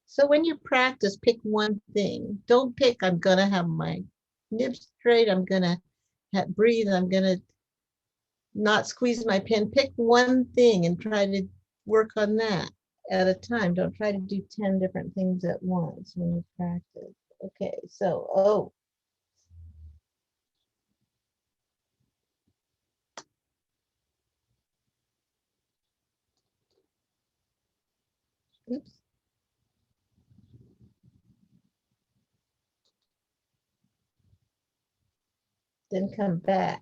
So when you practice, pick one thing. Don't pick, I'm gonna have my nibs straight, I'm gonna breathe, I'm gonna not squeeze my pen. Pick one thing and try to work on that at a time. Don't try to do 10 different things at once when you practice. Okay, so O. Oops. Then come back.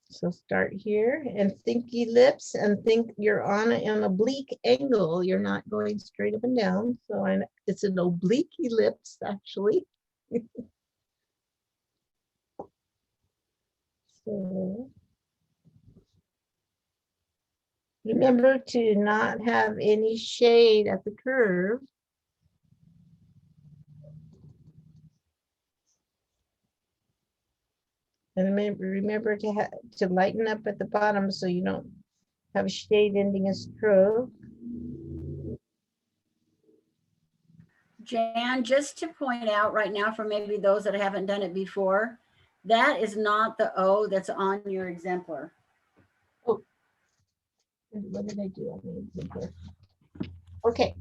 So start here and thinky lips and think you're on an oblique angle. You're not going straight up and down. So it's an oblique ellipse actually. So remember to not have any shade at the curve. And remember to lighten up at the bottom so you don't have a shade ending a stroke. Jan, just to point out right now for maybe those that haven't done it before, that is not the O that's on your exemplar. Oh, what did I do on the exemplar? Okay,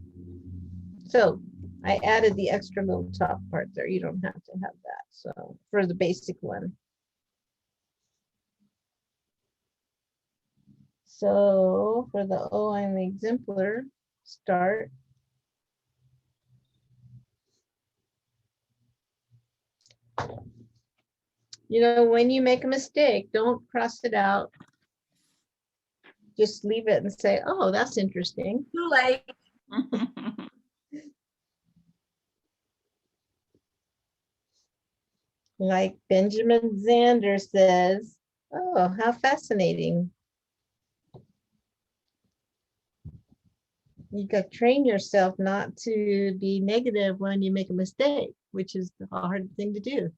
so I added the extra little top part there. You don't have to have that. So for the basic one. So for the O on the exemplar, start. You know, when you make a mistake, don't cross it out. Just leave it and say, oh, that's interesting. Too late. Like Benjamin Zander says, oh, how fascinating. You got to train yourself not to be negative when you make a mistake, which is a hard thing to do.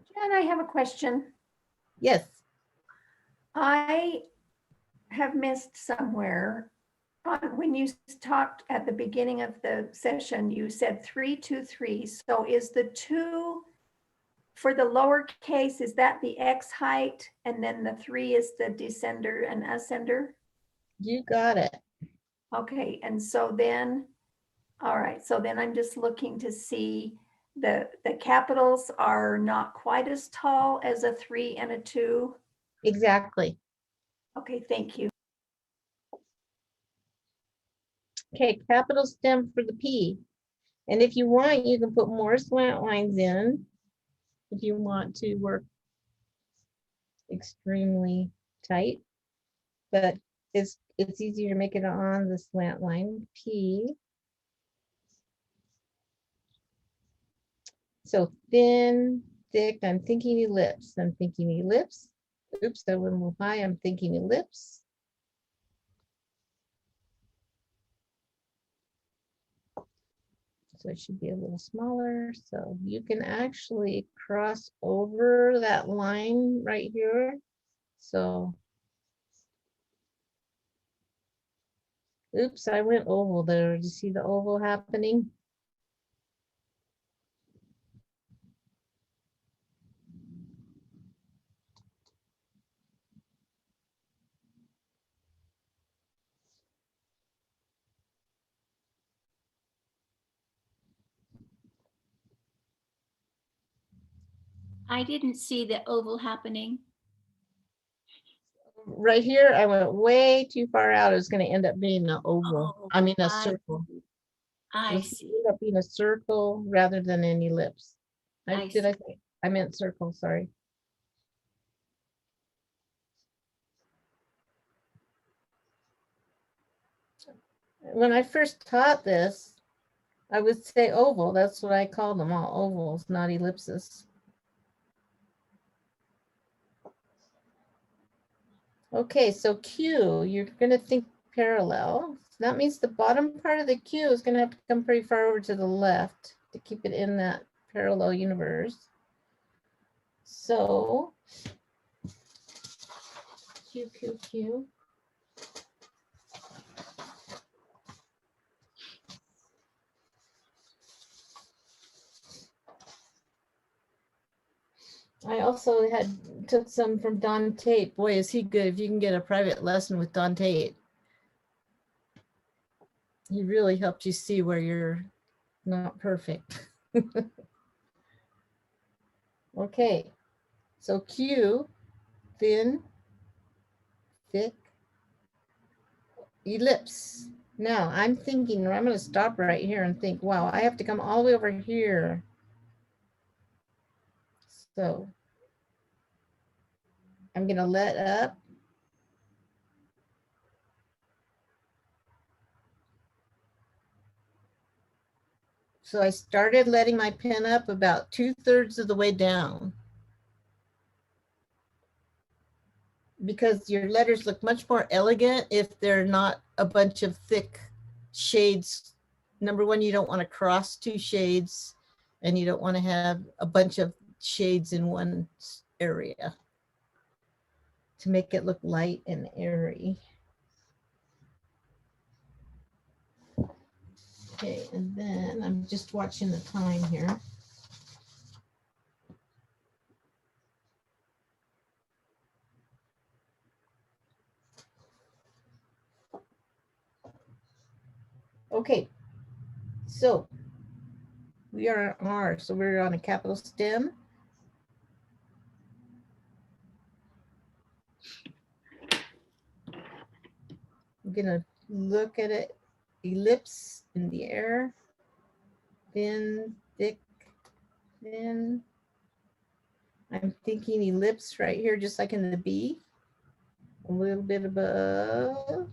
Jan, I have a question. Yes. I have missed somewhere. When you talked at the beginning of the session, you said 3, 2, 3. So is the 2 for the lowercase, is that the X height? And then the 3 is the descender and ascender? You got it. Okay, and so then, all right, so then I'm just looking to see the capitals are not quite as tall as a 3 and a 2. Exactly. Okay, thank you. Okay, capital stem for the P. And if you want, you can put more slant lines in if you want to work extremely tight, but it's easier to make it on the slant line P. So thin, thick, I'm thinking ellipse. I'm thinking ellipse. Oops, that went a little high. I'm thinking ellipse. So it should be a little smaller. So you can actually cross over that line right here. So, oops, I went oval there. Do you see the oval happening? I didn't see the oval happening. Right here, I went way too far out. It was going to end up being an oval. Oh, I mean, a I circle. see. I This see. ended up being a circle rather than an ellipse. I Did I see. say, I meant circle, sorry. When I first taught this, I would say oval. That's what I call them, all ovals, not ellipses. Okay, so Q, you're going to think parallel. That means the bottom part of the Q is going to have to come pretty far over to the left to keep it in that parallel universe. So Q, Q, Q. I also took some from Don Tate. Boy, is he good if you can get a private lesson with Don Tate. He really helped you see where you're not perfect. Okay, so Q, thin, thick, ellipse. Now I'm thinking, I'm going to stop right here and think, wow, I have to come all the way over here. So I'm going to let up. So I started letting my pen up about 2/3 of the way down, because your letters look much more elegant if they're not a bunch of thick shades. Number one, you don't want to cross two shades, and you don't want to have a bunch of shades in one area to make it look light and airy. Okay, and then I'm just watching the time here. Okay, so we are on R, so we're on a capital stem. I'm gonna look at it, ellipse in the air, thin, thick, thin. I'm thinking ellipse right here, just like in the B, a little bit above.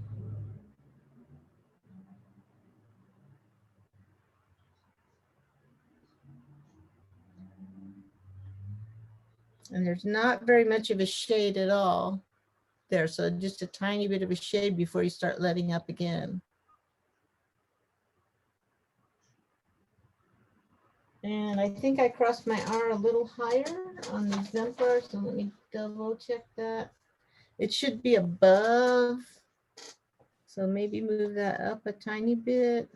And there's not very much of a shade at all there. So just a tiny bit of a shade before you start letting up again. And I think I crossed my R a little higher on the exemplar. So let me double check that. It should be above. So maybe move that up a tiny bit.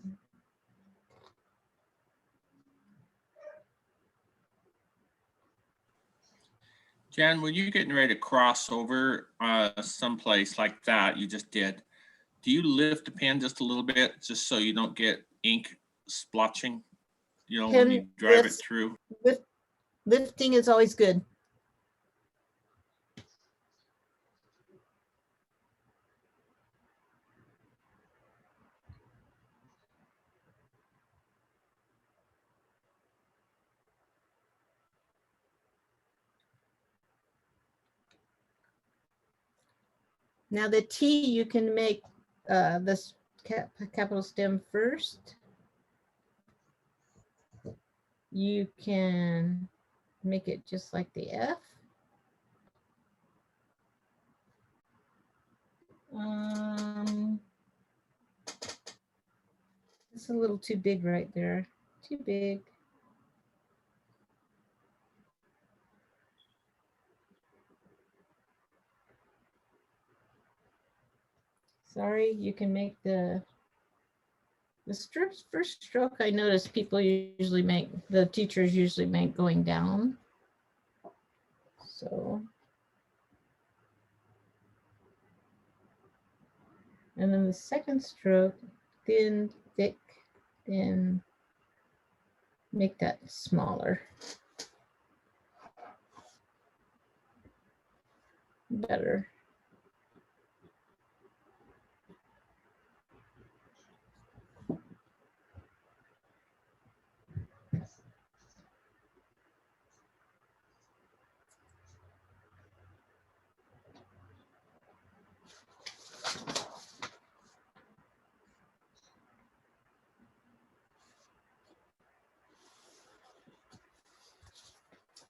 Jan, when you're getting ready to cross over someplace like that, you just did, do you lift the pen just a little bit just so you don't get ink splotching, you know, when you drive it through? Lifting is always good. Now the T, you can make this capital stem first. You can make it just like the F. It's a little too big right there. Too big. Sorry, you can make the first stroke. I notice people usually make, the teachers usually make going down. So, and then the second stroke, thin, thick, thin, make that smaller. Better.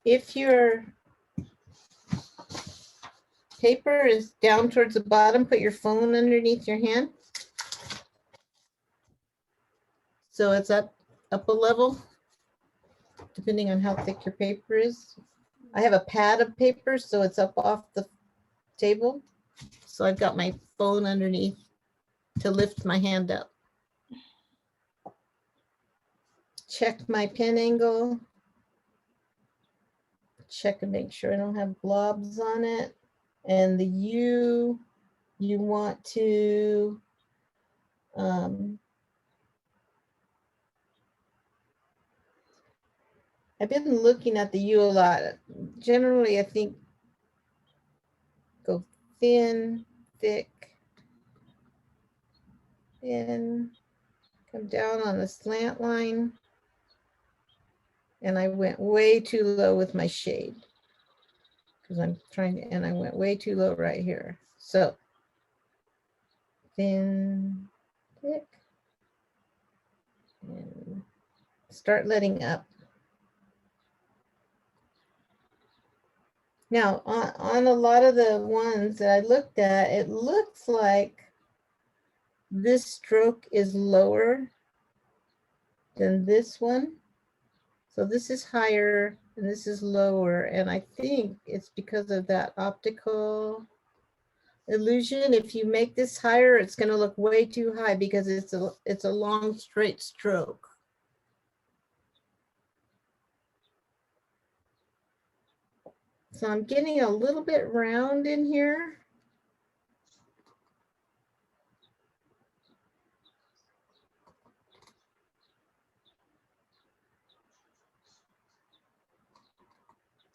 if your paper is down towards the bottom, put your phone underneath your hand. So it's up a level, depending on how thick your paper is. I have a pad of paper, so it's up off the table. So I've got my phone underneath to lift my hand up. Check my pen angle. Check and make sure I don't have blobs on it. And the U, you want to I've been looking at the U a lot. Generally, I think go thin, thick, thin, come down on the slant line. And I went way too low with my shade because I'm trying to, and I went way too low right here. So thin, thick, and start letting up. Now, on a lot of the ones that I looked at, it looks like this stroke is lower than this one. So this is higher and this is lower. And I think it's because of that optical illusion. If you make this higher, it's going to look way too high because it's a long straight stroke. So I'm getting a little bit round in here.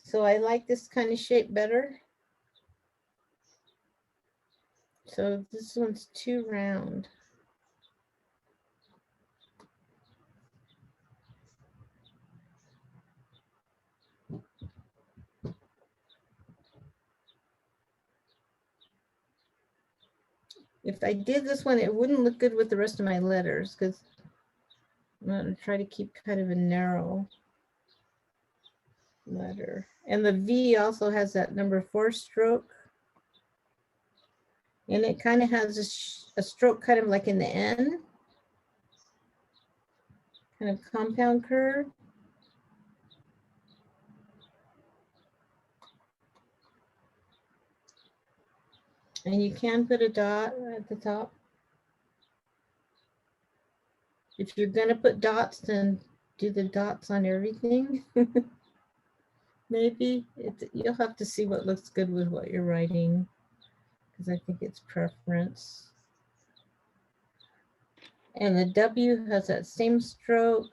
So I like this kind of shape better. So this one's too round. If I did this one, it wouldn't look good with the rest of my letters because I'm going to try to keep kind of a narrow letter. And the V also has that number 4 stroke. And it kind of has a stroke kind of like in the N. Kind of compound curve. And you can put a dot at the top. If you're going to put dots, then do the dots on everything. Maybe you'll have to see what looks good with what you're writing, because I think it's preference. And the W has that same stroke.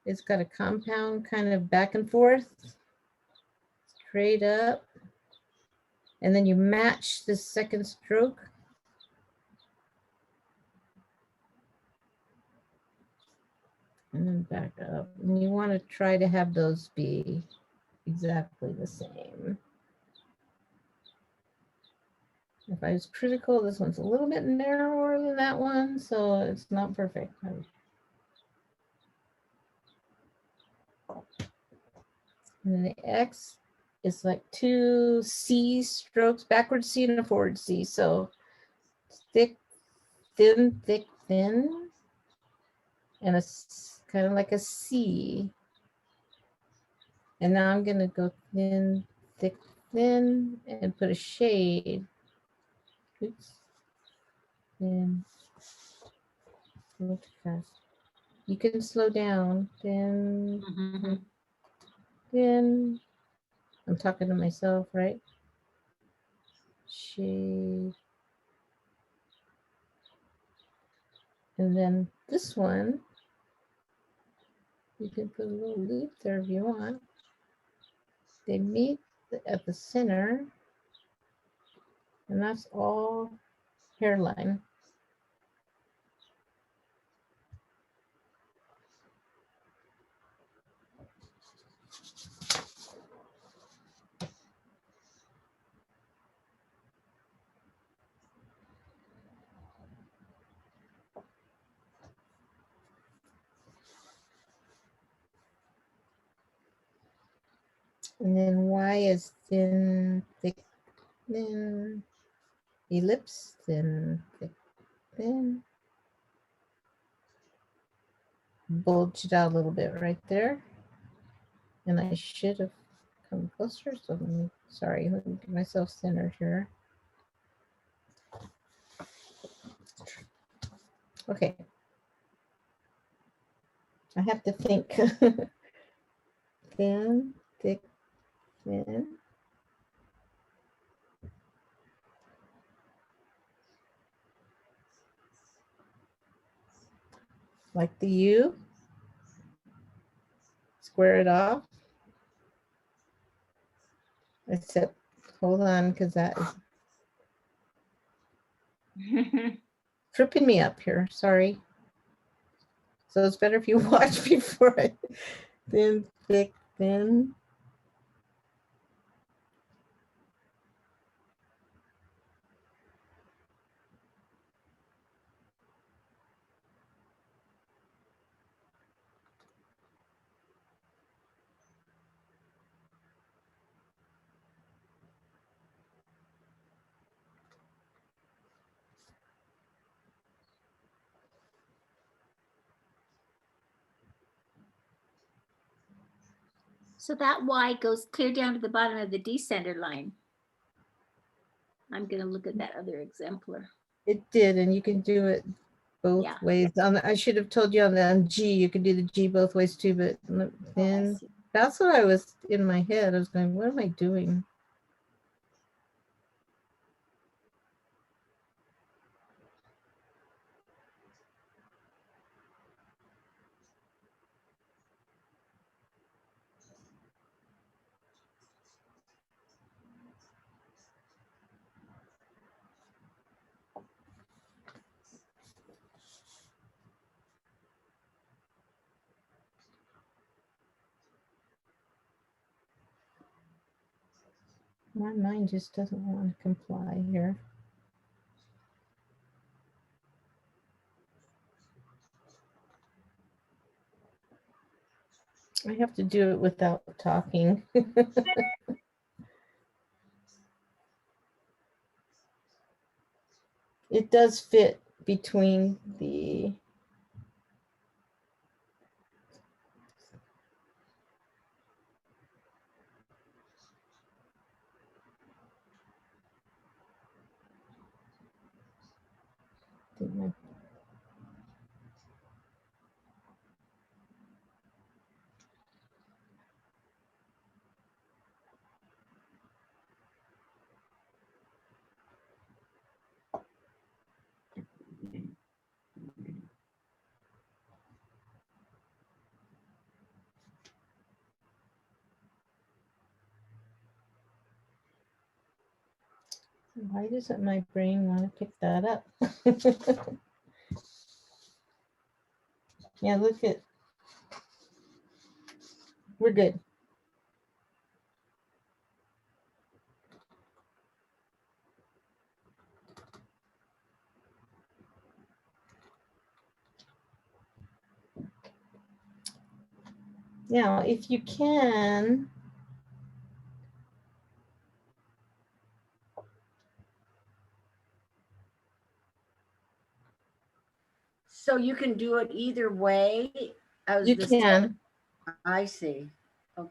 It's got a compound kind of back and forth, straight up. And then you match the second stroke. And then back up. And you want to try to have those be exactly the same. If I was critical, this one's a little bit narrower than that one, so it's not perfect. And then the X is like 2 C strokes, backward C and a forward C. So thick, thin, thick, thin, and a kind of like a C. And now I'm going to go thin, thick, thin, and put a shade. Oops. Thin. A little too fast. You can slow down. Thin, thin. I'm talking to myself, right? Shade. And then this one, you can put a little loop there if you want. They meet at the center, and that's all hairline. And then Y is thin, thick, thin, ellipse, thin, thick, thin. Bulge it out a little bit right there. And I should have come closer. So let me, sorry, let me get myself centered here. Okay. I have to think. Thin, thick, thin. Like the U. Square it off. Except, hold on, because that is tripping me up here. Sorry. So it's better if you watch before I thin, thick, thin. So that Y goes clear down to the bottom of the descender line. I'm going to look at that other exemplar. It did, and you can do it both Yeah. ways. I should have told you on G, you could do the G both ways too, but then that's what I was in my head. I was going, what am I doing? My mind just doesn't want to comply here. I have to do it without talking. It does fit between the why doesn't my brain want to pick that up? Yeah, look at, we're good. Now, if you can, So you can do it either way. As you the can. I see. Okay.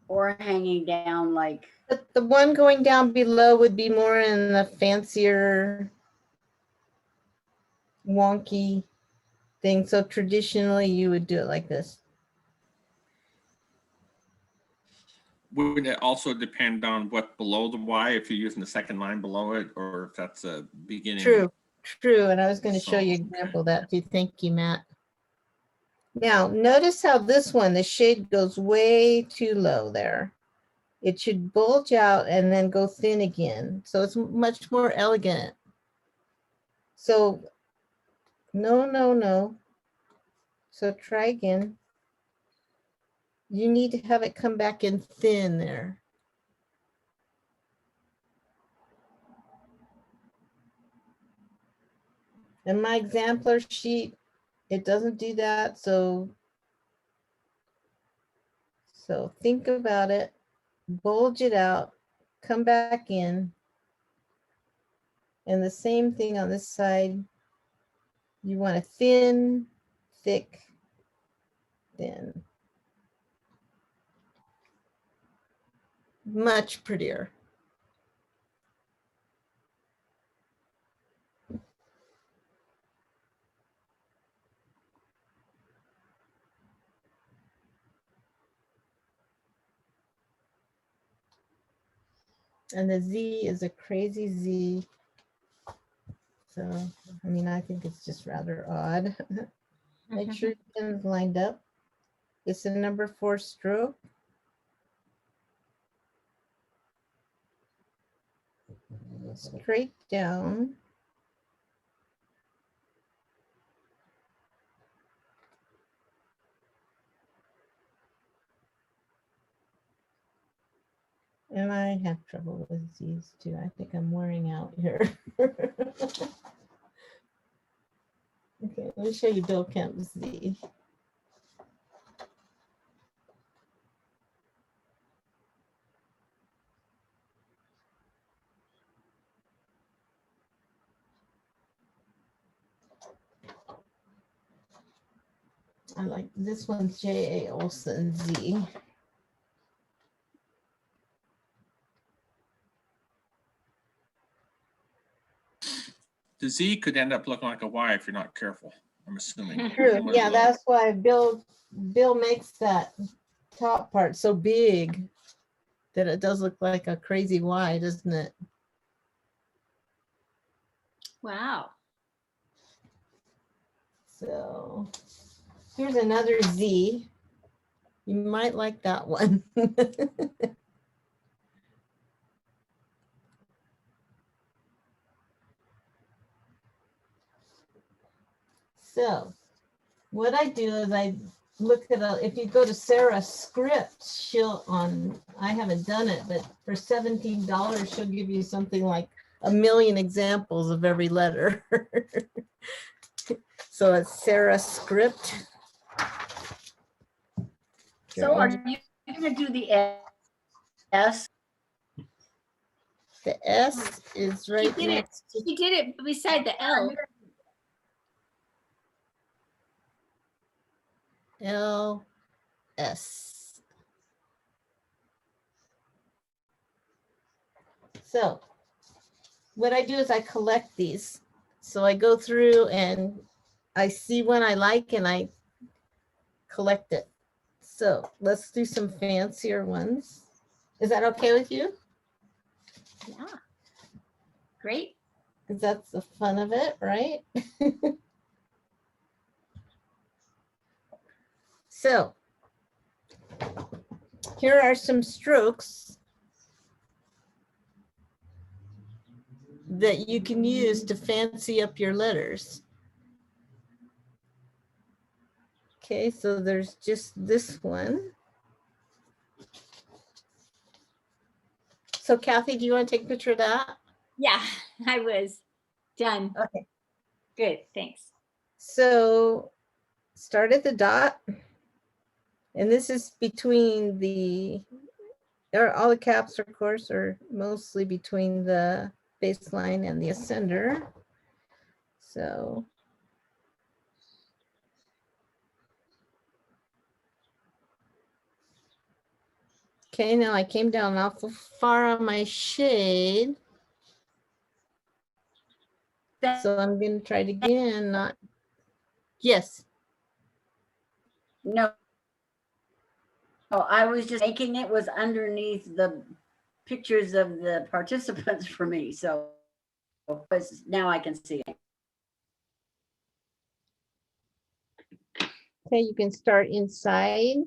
Or hanging down like. But the one going down below would be more in the fancier, wonky thing. So traditionally you would do it like this. Would it also depend on what below the Y, if you're using the second line below it, or if that's a beginning? True, true. And I was going to show you So, an example of that too. Thank you, Matt. Now, notice how this one, the shade goes way too low there. It should bulge out and then go thin again. So it's much more elegant. So no, no, no. So try again. You need to have it come back in thin there. And my exemplar sheet, it doesn't do that. So think about it, bulge it out, come back in. And the same thing on this side. You want a thin, thick, thin. Much prettier. And the Z is a crazy Z. So, I mean, I think it's just rather odd. Make sure your pen's lined up. It's a number 4 stroke. Straight down. And I have trouble with Z's too. I think I'm wearing out here. Okay, let me show you Bill Kemp's Z. I like this one's J.A. Olson Z. The Z could end up looking like a Y if you're not careful, I'm assuming. True. Yeah, that's why Bill makes that top part so big that it does look like a crazy Y, doesn't it? Wow. So here's another Z. You might like that one. So what I do is I look at if you go to Sarah's script, I haven't done it, but for $17, she'll give you something like 1 million examples of every letter. So it's Sarah's script. So are you going to do the S? The S is right next to She did it beside the L. LS. So what I do is I collect these. So I go through and I see one I like and I collect it. So let's do some fancier ones. Is that okay with you? Yeah. Great. Because that's the fun of it, right? So here are some strokes that you can use to fancy up your letters. Okay, so there's just this one. So Kathy, do you want to take a picture of that? Yeah, I was done. Okay. Good, thanks. So start at the dot. And this is between all the caps, of course, are mostly between the baseline and the ascender. So okay, now I came down awful far on my shade. So I'm going to try it again, yes. No. Oh, I was just making it was underneath the pictures of the participants for me. So now I can see it. Okay, you can start inside.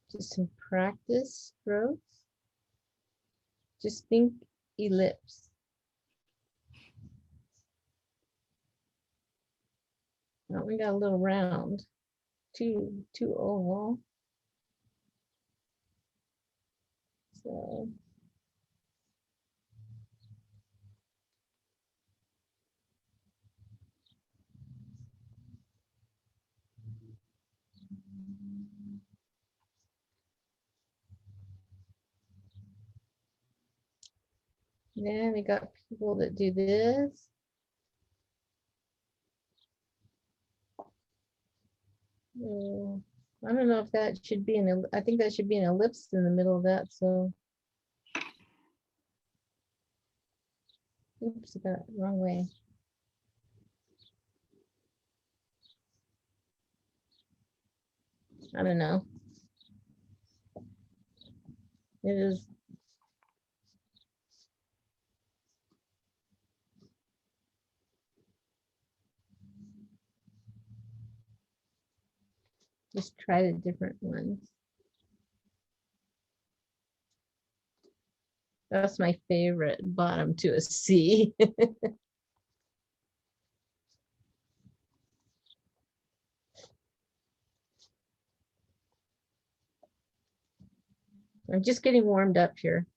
Just some practice strokes. Just think ellipse. Oh, we got a little round, too oval. So. Then we got people that do this. I don't know if that should be I think that should be an ellipse in the middle of that, so. Oops, I got it the wrong way. I don't know. It is. Just try the different ones. That's my favorite, bottom to a C. I'm just getting warmed up here.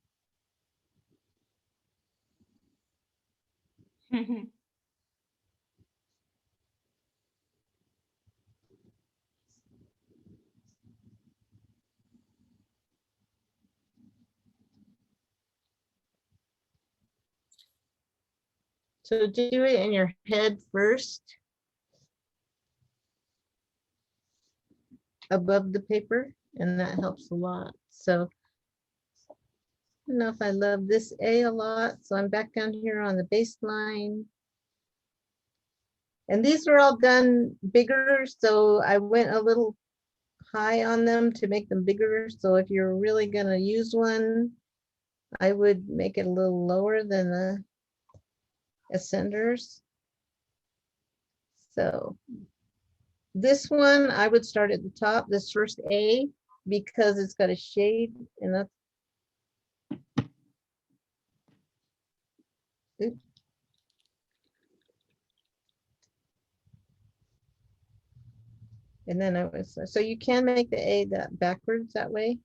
So do it in your head first, above the paper, and that helps a lot. So I don't know if I love this A a lot, so I'm back down here on the baseline. And these were all done bigger, so I went a little high on them to make them bigger. So if you're really gonna use one, I would make it a little lower than the ascenders. So this one, I would start at the top, this first A, because it's got a shade and that's. Oops. And then I was, so you can make the A that backwards that way.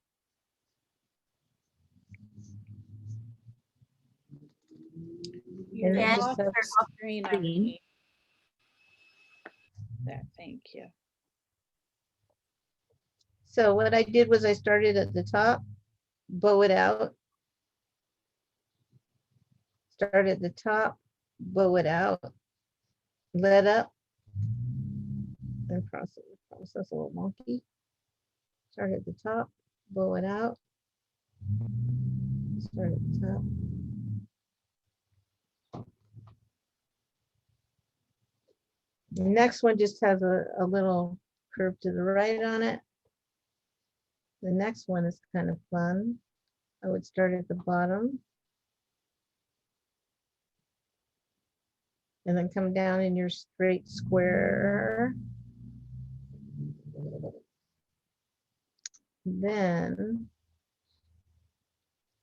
You're And it off just has screen on green. me. There, thank you. So what I did was I started at the top, bow it out. Start at the top, bow it out, let up, and process a little wonky. Start at the top, bow it out. Start at the top. The next one just has a little curve to the right on it. The next one is kind of fun. I would start at the bottom. And then come down in your straight square. Then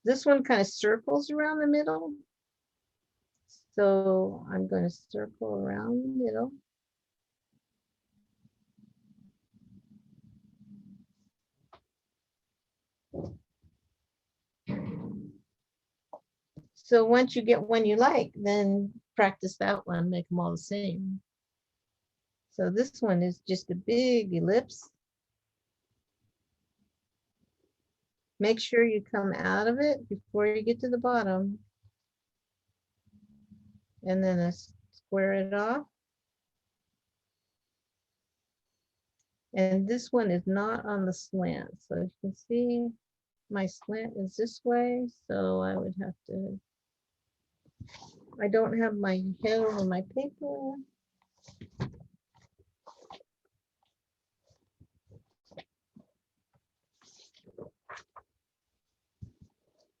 this one kind of circles around the middle. So I'm going to circle around the middle. So once you get one you like, then practice that one, make them all the same. So this one is just a big ellipse. Make sure you come out of it before you get to the bottom. And then square it off. And this one is not on the slant. So you can see my slant is this way. So I would have to, I don't have my head over my paper.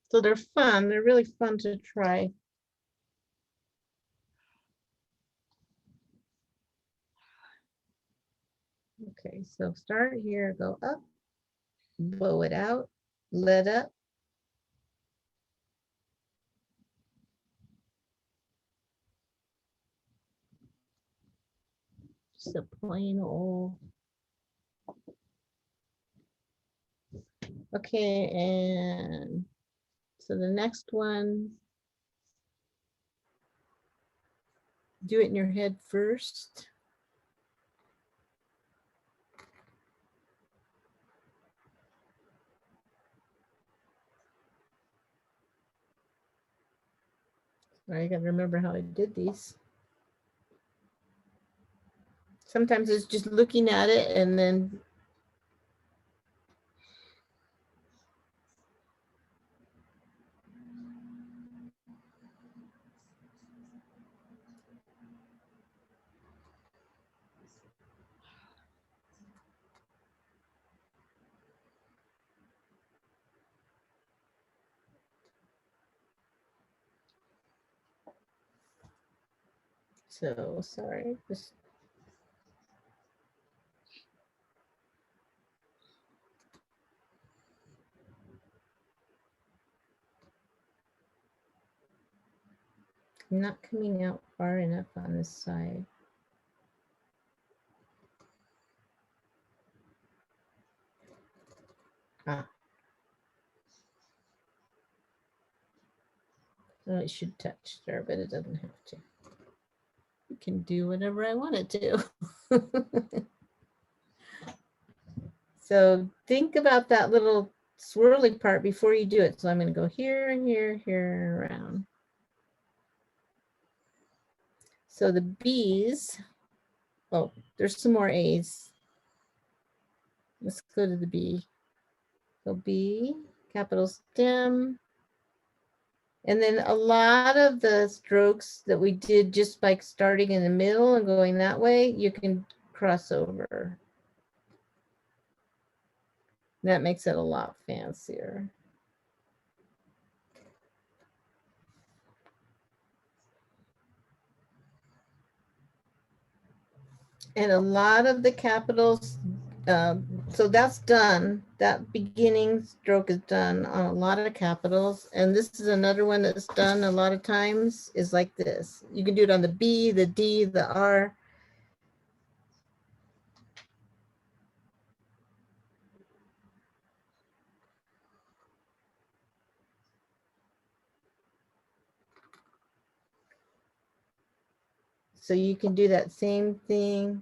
So they're fun. They're really fun to try. Okay, so start here, go up, bow it out, let up. Just a plain old. Okay, and So the next one, do it in your head first. I gotta remember how I did these. Sometimes it's just looking at it and then so sorry. Just not coming out far enough on this side. Ah. So it should touch there, but it doesn't have to. You can do whatever I want it to. So think about that little swirly part before you do it. So I'm going to go here and here, here, and around. So the B's, oh, there's some more A's. Let's go to the B. So B, capital stem. And then a lot of the strokes that we did just by starting in the middle and going that way, you can cross over. That makes it a lot fancier. And a lot of the capitals, so that's done. That beginning stroke is done on a lot of capitals. And this is another one that's done a lot of times is like this. You can do it on the B, the D, the R. So you can do that same thing.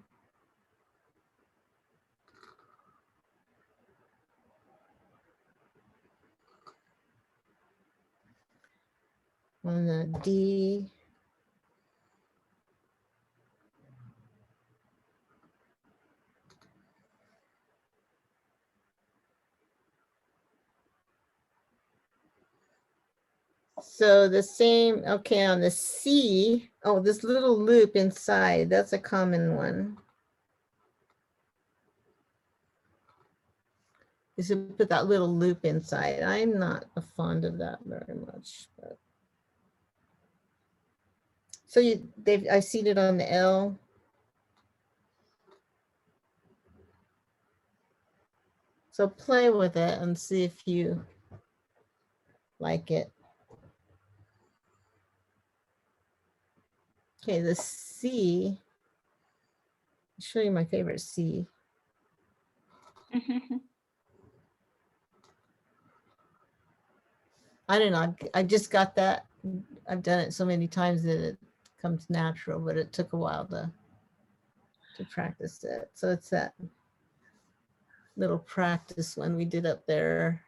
On the D. So the same, okay, on the C, oh, this little loop inside, that's a common one. Is to put that little loop inside. I'm not fond of that very much. But. So I see it on the L. So play with it and see if you like it. Okay, the C. I'll show you my favorite C. I don't know. I just got that. I've done it so many times that it comes natural, but it took a while to practice it. So it's that little practice one we did up there.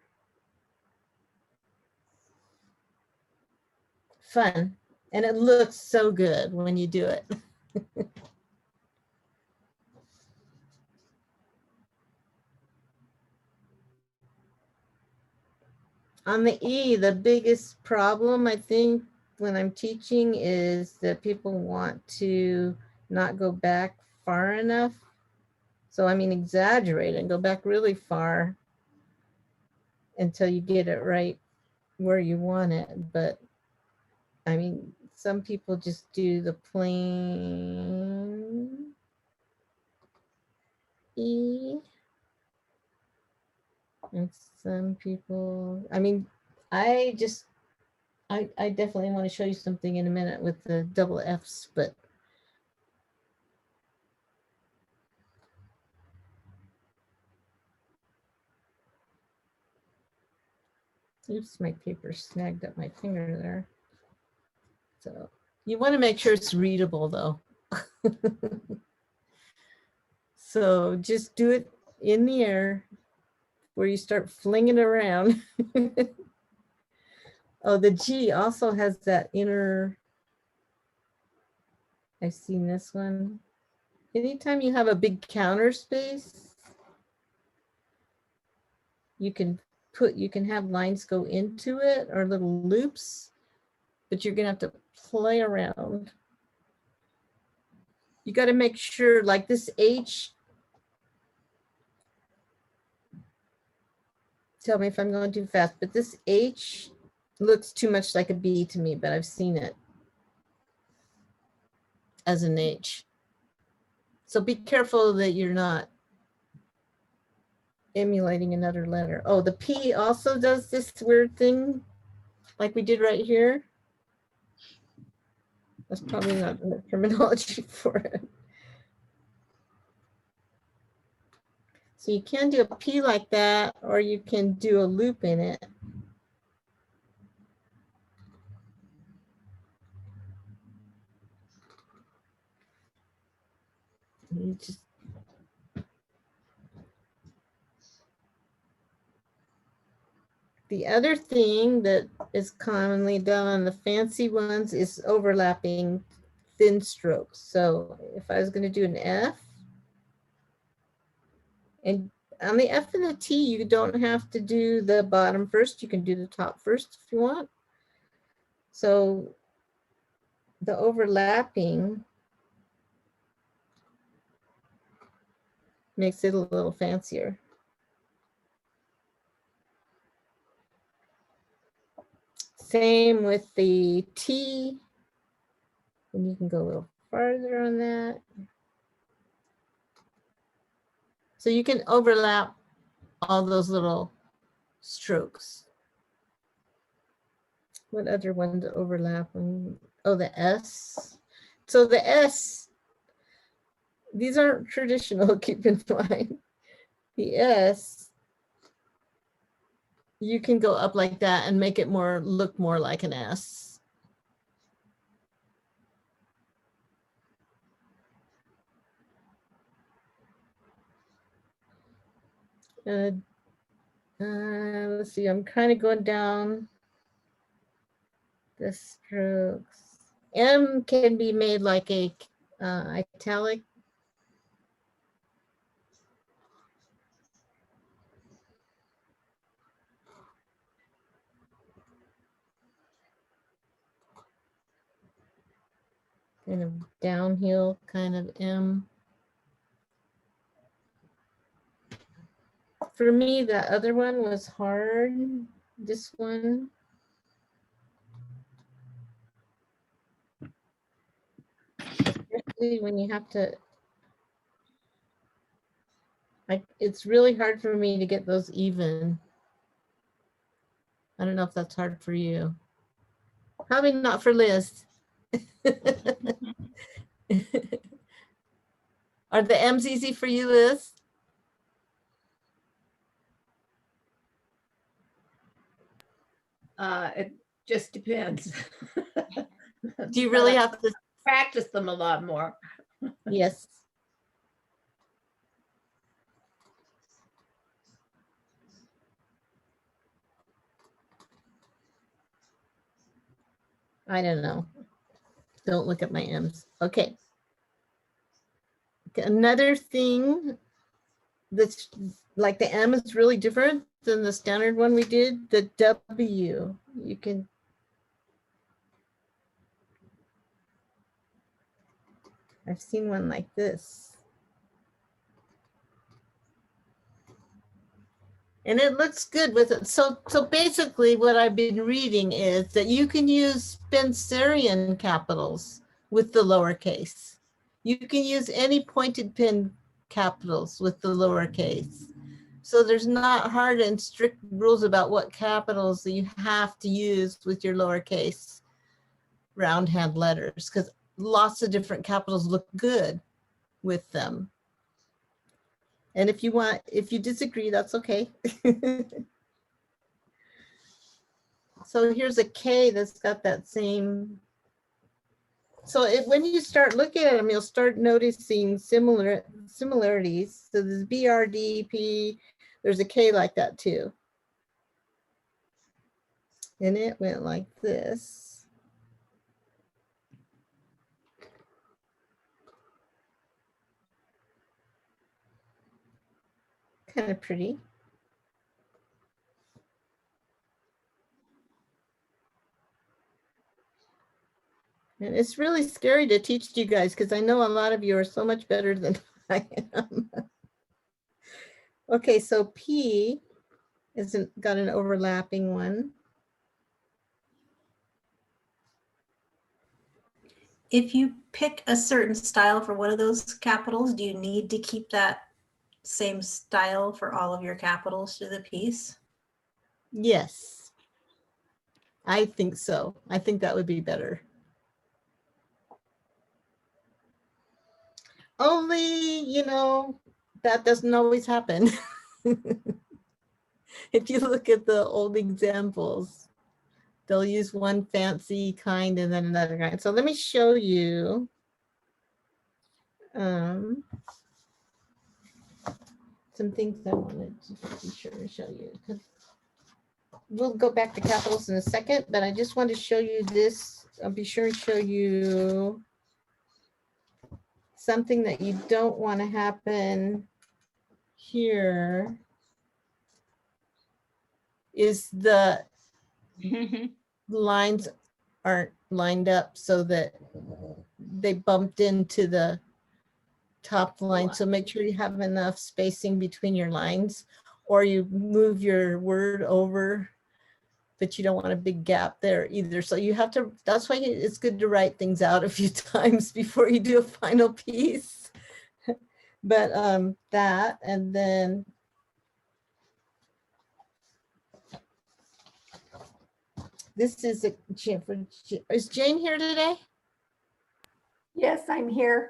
Fun. And it looks so good when you do it. On the E, the biggest problem, I think, when I'm teaching is that people want to not go back far enough. So, I mean, exaggerate and go back really far until you get it right where you want it. But, I mean, some people just do the plain E. And some people, I mean, I definitely want to show you something in a minute with the double Fs, but Oops, my paper snagged up my finger there. So you want to make sure it's readable though. So just do it in the air where you start flinging around. Oh, the G also has that inner, I've seen this one. Anytime you have a big counter space, you can have lines go into it or little loops, but you're gonna have to play around. You got to make sure, like this H, tell me if I'm going too fast, but this H looks too much like a B to me, but I've seen it as an H. So be careful that you're not emulating another letter. Oh, the P also does this weird thing like we did right here. That's probably not the terminology for it. So you can do a P like that, or you can do a loop in it. You just the other thing that is commonly done on the fancy ones is overlapping thin strokes. So if I was going to do an F, and on the F and the T, you don't have to do the bottom first. You can do the top first if you want. So the overlapping makes it a little fancier. Same with the T, and you can go a little farther on that. So you can overlap all those little strokes. What other one to overlap? Oh, the S. So the S, these aren't traditional, keep in mind. The S, you can go up like that and make it look more like an S. Let's see, I'm kind of going down the strokes. M can be made like a italic. Kind of downhill kind of M. For me, the other one was hard. This one. Especially when you have to, it's really hard for me to get those even. I don't know if that's hard for you. Probably not for Liz. Are the M's easy for you, Liz? It just depends. Do you really have to practice them a lot more? Yes. I don't know. Don't look at my M's. Okay. Another thing that's like the M is really different than the standard one we did, the W. You can I've seen one like this. And it looks good with it. So basically what I've been reading is that you can use Spencerian capitals with the lowercase. You can use any pointed pen capitals with the lowercase. So there's not hard and strict rules about what capitals that you have to use with your lowercase round hand letters, because lots of different capitals look good with them. And if you disagree, that's okay. So here's a K that's got that same. So when you start looking at them, you'll start noticing similarities. So there's BRDP, there's a K like that too. And it went like this. Kind of pretty. And it's really scary to teach you guys because I know a lot of you are so much better than I am. Okay, so P isn't got an overlapping one. If you pick a certain style for one of those capitals, do you need to keep that same style for all of your capitals through the piece? Yes, I think so. I think that would be better. Only, you know, that doesn't always happen. If you look at the old examples, they'll use one fancy kind and then another kind. So let me show you. Some things I wanted to be sure to show you. We'll go back to capitals in a second, but I just want to show you this. I'll be sure and show you something that you don't want to happen here is the lines aren't lined up so that they bumped into the top line. So make sure you have enough spacing between your lines, or you move your word over, but you don't want a big gap there either. So you have to, that's why it's good to write things out a few times before you do a final piece. But that, and then this is a, is Jane here today? Yes, I'm here.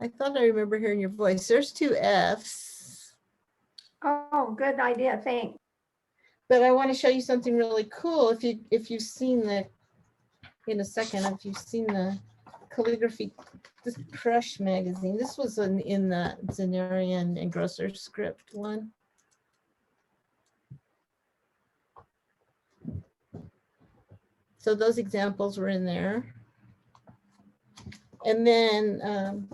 I thought I remember hearing your voice. There's two Fs. Oh, good idea. Thanks. But I want to show you something really cool. If you've seen the, in a second, if you've seen the calligraphy, this Crush magazine. This was in the Zenarian and Grosser script one. So those examples were in there. And then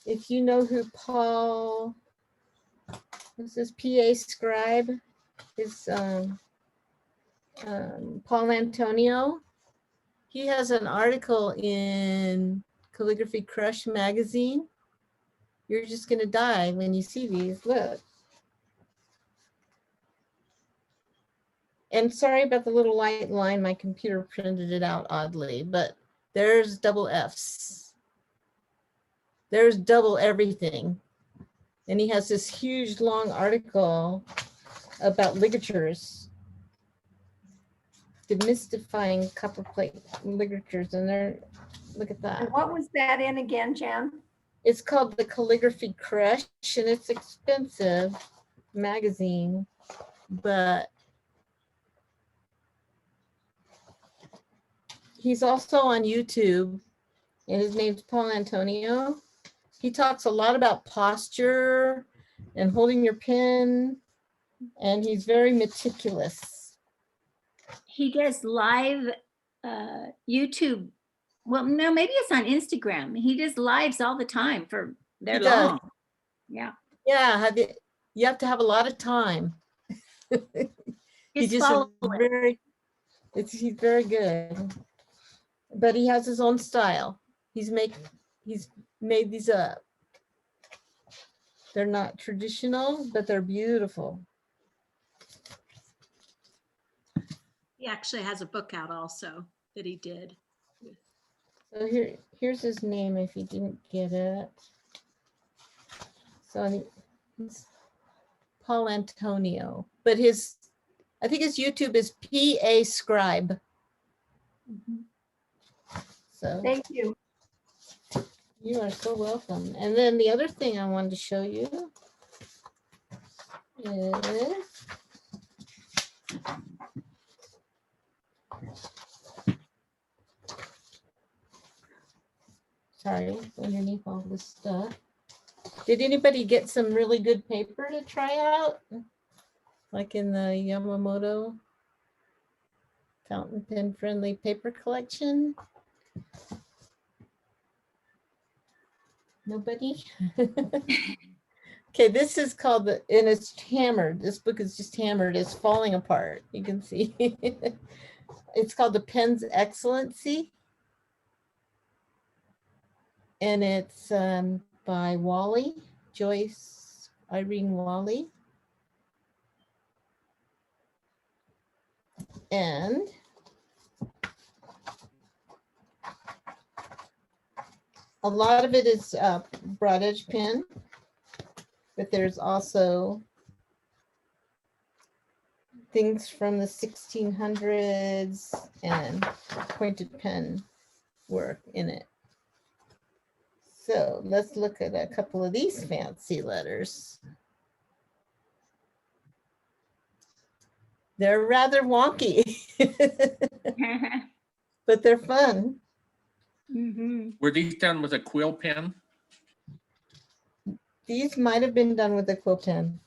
if you know who Paul, this is PA Scribe, is Paul Antonio. He has an article in Calligraphy Crush magazine. You're just gonna die when you see these, look. And sorry about the little white line, my computer printed it out oddly, but there's double Fs. There's double everything. And he has this huge long article about ligatures, demystifying copperplate ligatures, and they're, look at that. And what was that in again, Jan? It's called the Calligraphy Crush, and it's expensive magazine, but he's also on YouTube, and his name's Paul Antonio. He talks a lot about posture and holding your pen, and he's very meticulous. He does live YouTube. Well, no, maybe it's on Instagram. He does lives all the time for they're long. Yeah. Yeah, you have to have a lot of time. He's very good. But he has his own style. He's made these up. They're not traditional, but they're beautiful. He actually has a book out also that he did. So here's his name if you didn't get it. So he's Paul Antonio, but I think his YouTube is PA Scribe. So thank you. You are so welcome. And then the other thing I wanted to show you is Sorry, underneath all this stuff. Did anybody get some really good paper to try out? Like in the Yamamoto fountain pen friendly paper collection? Nobody? Okay, this is called the, and it's hammered. This book is just hammered. It's falling apart. You can see. It's called The Pen's Excellency. And it's by Wally, Joyce Irene Wally. And a lot of it is broad edge pen, but there's also things from the 1600s and pointed pen work in it. So let's look at a couple of these fancy letters. They're rather wonky, but they're fun. Were these done with a quill pen? These might have been done with a quill pen.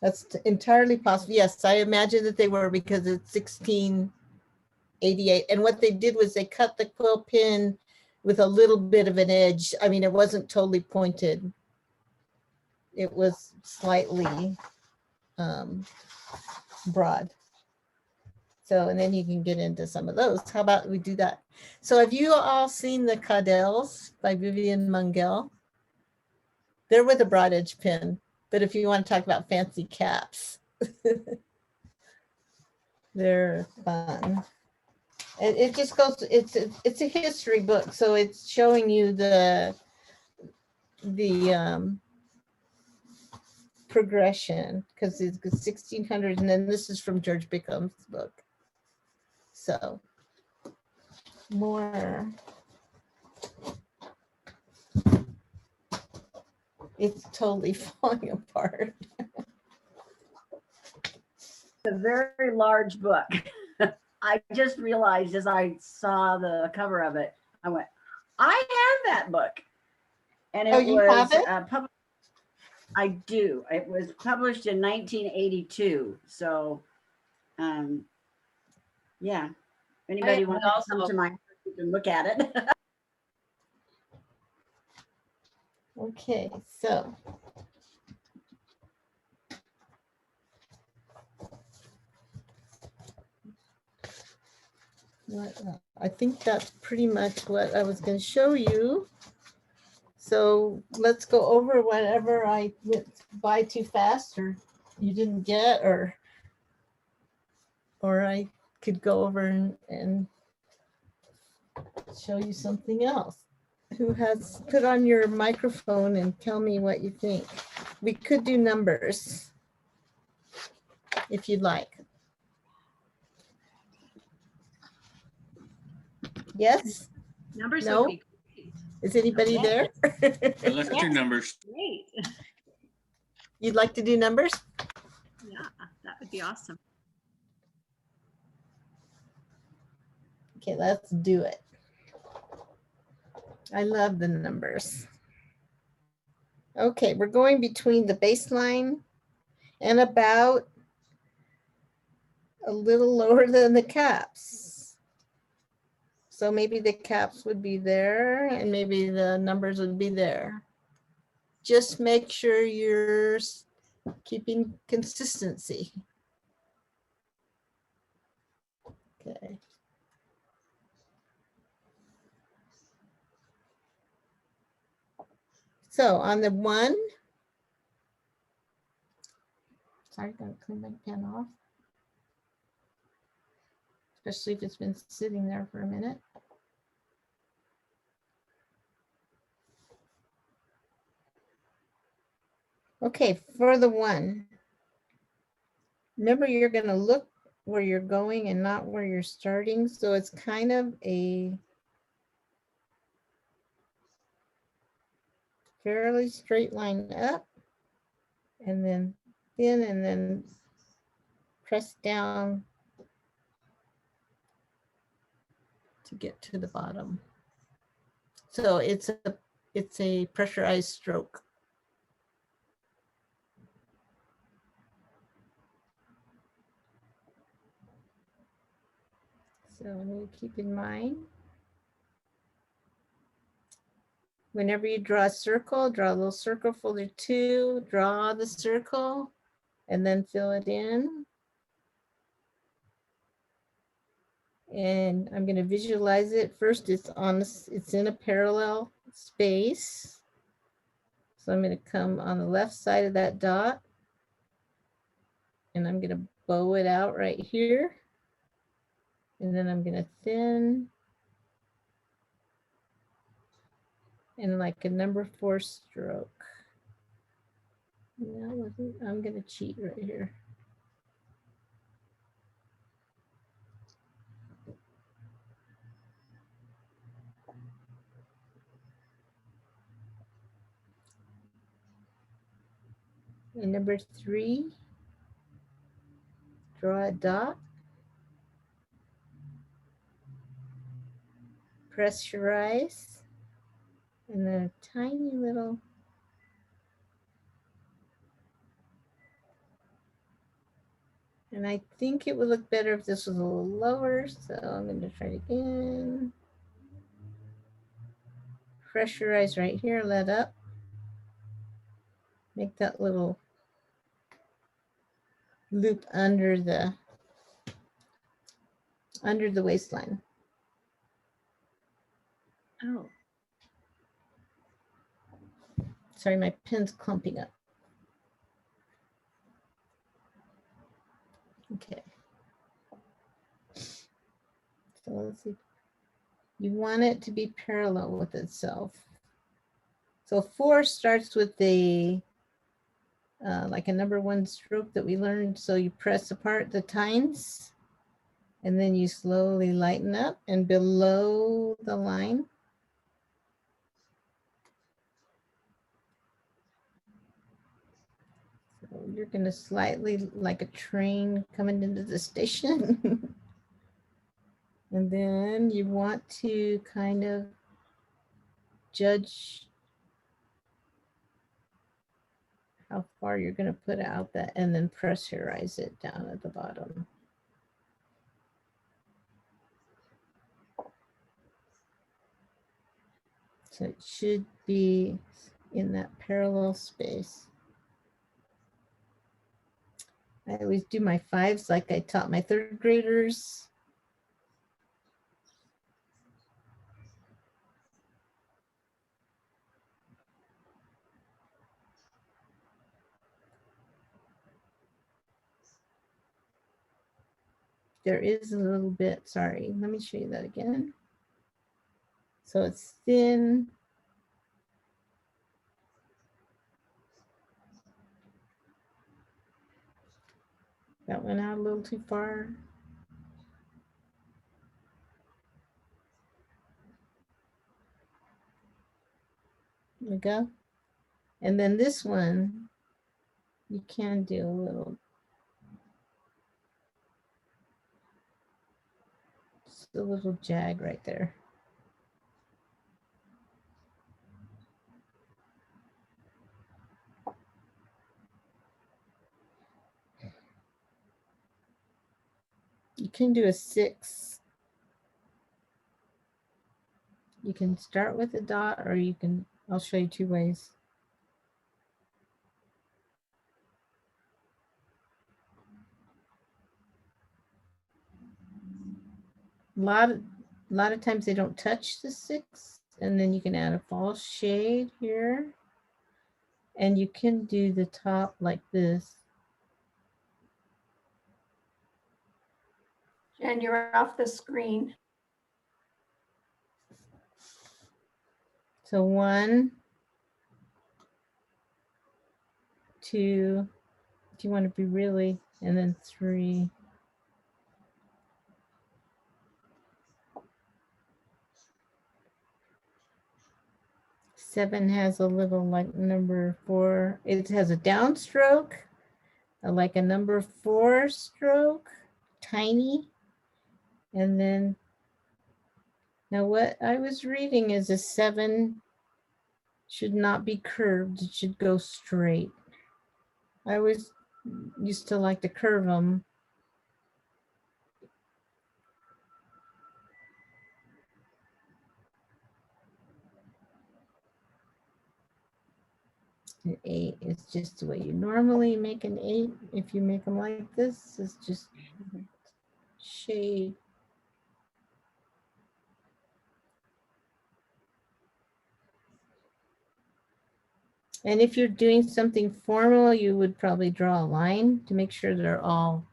That's entirely possible. Yes, I imagine that they were because it's 1688. And what they did was they cut the quill pen with a little bit of an edge. I mean, it wasn't totally pointed. It was slightly broad. So, and then you can get into some of those. How about we do that? So have you all seen the Caudels by Vivian Mungel? They're with a broad edge pen, but if you want to talk about fancy caps, they're fun. It just goes, it's a history book. So it's showing you the progression, because it's 1600, and then this is from George Bickham's book. So more, it's totally falling apart. It's a very large book. I just realized as I saw the cover of it, I went, I have that book. And it was published. I do. It was published in 1982. So, yeah. If anybody wants to come to my house, you can look at it. Okay, so I think that's pretty much what I was going to show you. So let's go over whatever I went by too fast or you didn't get, or I could go over and show you something else. Who has put on your microphone and tell me what you think? We could do numbers if you'd like. Yes? Numbers No? would be great. Is anybody there? Let's do numbers. Great. You'd like to do numbers? Yeah, that would be awesome. Okay, let's do it. I love the numbers. Okay, we're going between the baseline and about a little lower than the caps. So maybe the caps would be there and maybe the numbers would be there. Just make sure you're keeping consistency. Okay. So on the 1, sorry, gotta clean my pen off. Especially if it's been sitting there for a minute. Okay, for the 1, remember you're gonna look where you're going and not where you're starting. So it's kind of a fairly straight line up and then thin and then press down to get to the bottom. So it's a pressurized stroke. So keep in mind, whenever you draw a circle, draw a little circle for the 2, draw the circle, and then fill it in. And I'm going to visualize it. First, it's in a parallel space. So I'm going to come on the left side of that dot, and I'm going to bow it out right here. And then I'm going to thin and like a number 4 stroke. No, I'm going to cheat right here. And number 3, draw a dot, pressurize, and then a tiny little And I think it would look better if this was a little lower. So I'm going to try it again. Pressurize right here, let up. Make that little loop under the waistline. Oh. Sorry, my pen's clumping up. Okay. So let's see. You want it to be parallel with itself. So 4 starts with the like a number 1 stroke that we learned. So you press apart the tines and then you slowly lighten up, and below the line, so you're going to slightly like a train coming into the station. And then you want to kind of judge how far you're going to put out that, and then pressurize it down at the bottom. So it should be in that parallel space. I always do my 5s like I taught my 3rd graders. There is a little bit, sorry, let me show you that again. So it's thin. That went out a little too far. There we go. And then this one, you can do a little, just a little jag right there. You can do a 6. You can start with a dot, or you can, I'll show you 2 ways. A lot of times they don't touch the 6, and then you can add a false shade here. And you can do the top like this. And you're off the screen. So 1, 2, if you want to be really, and then 3. Seven has a little like number 4. It has a downstroke, like a number 4 stroke, tiny, and then Now what I was reading is a 7 should not be curved, it should go straight. I always used to like to curve them. An 8 is just the way you normally make an 8. If you make them like this, it's just shade. And if you're doing something formal, you would probably draw a line to make sure they're all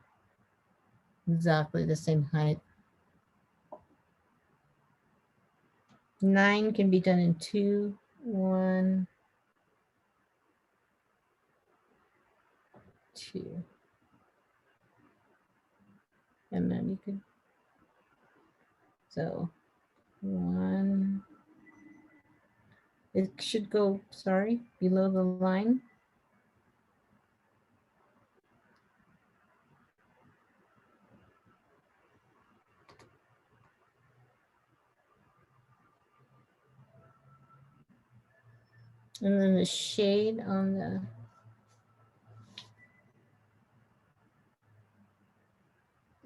exactly the same height. 9 can be done in 2, 1, 2. And then you could, so 1. It should go, sorry, below the line. And then the shade on the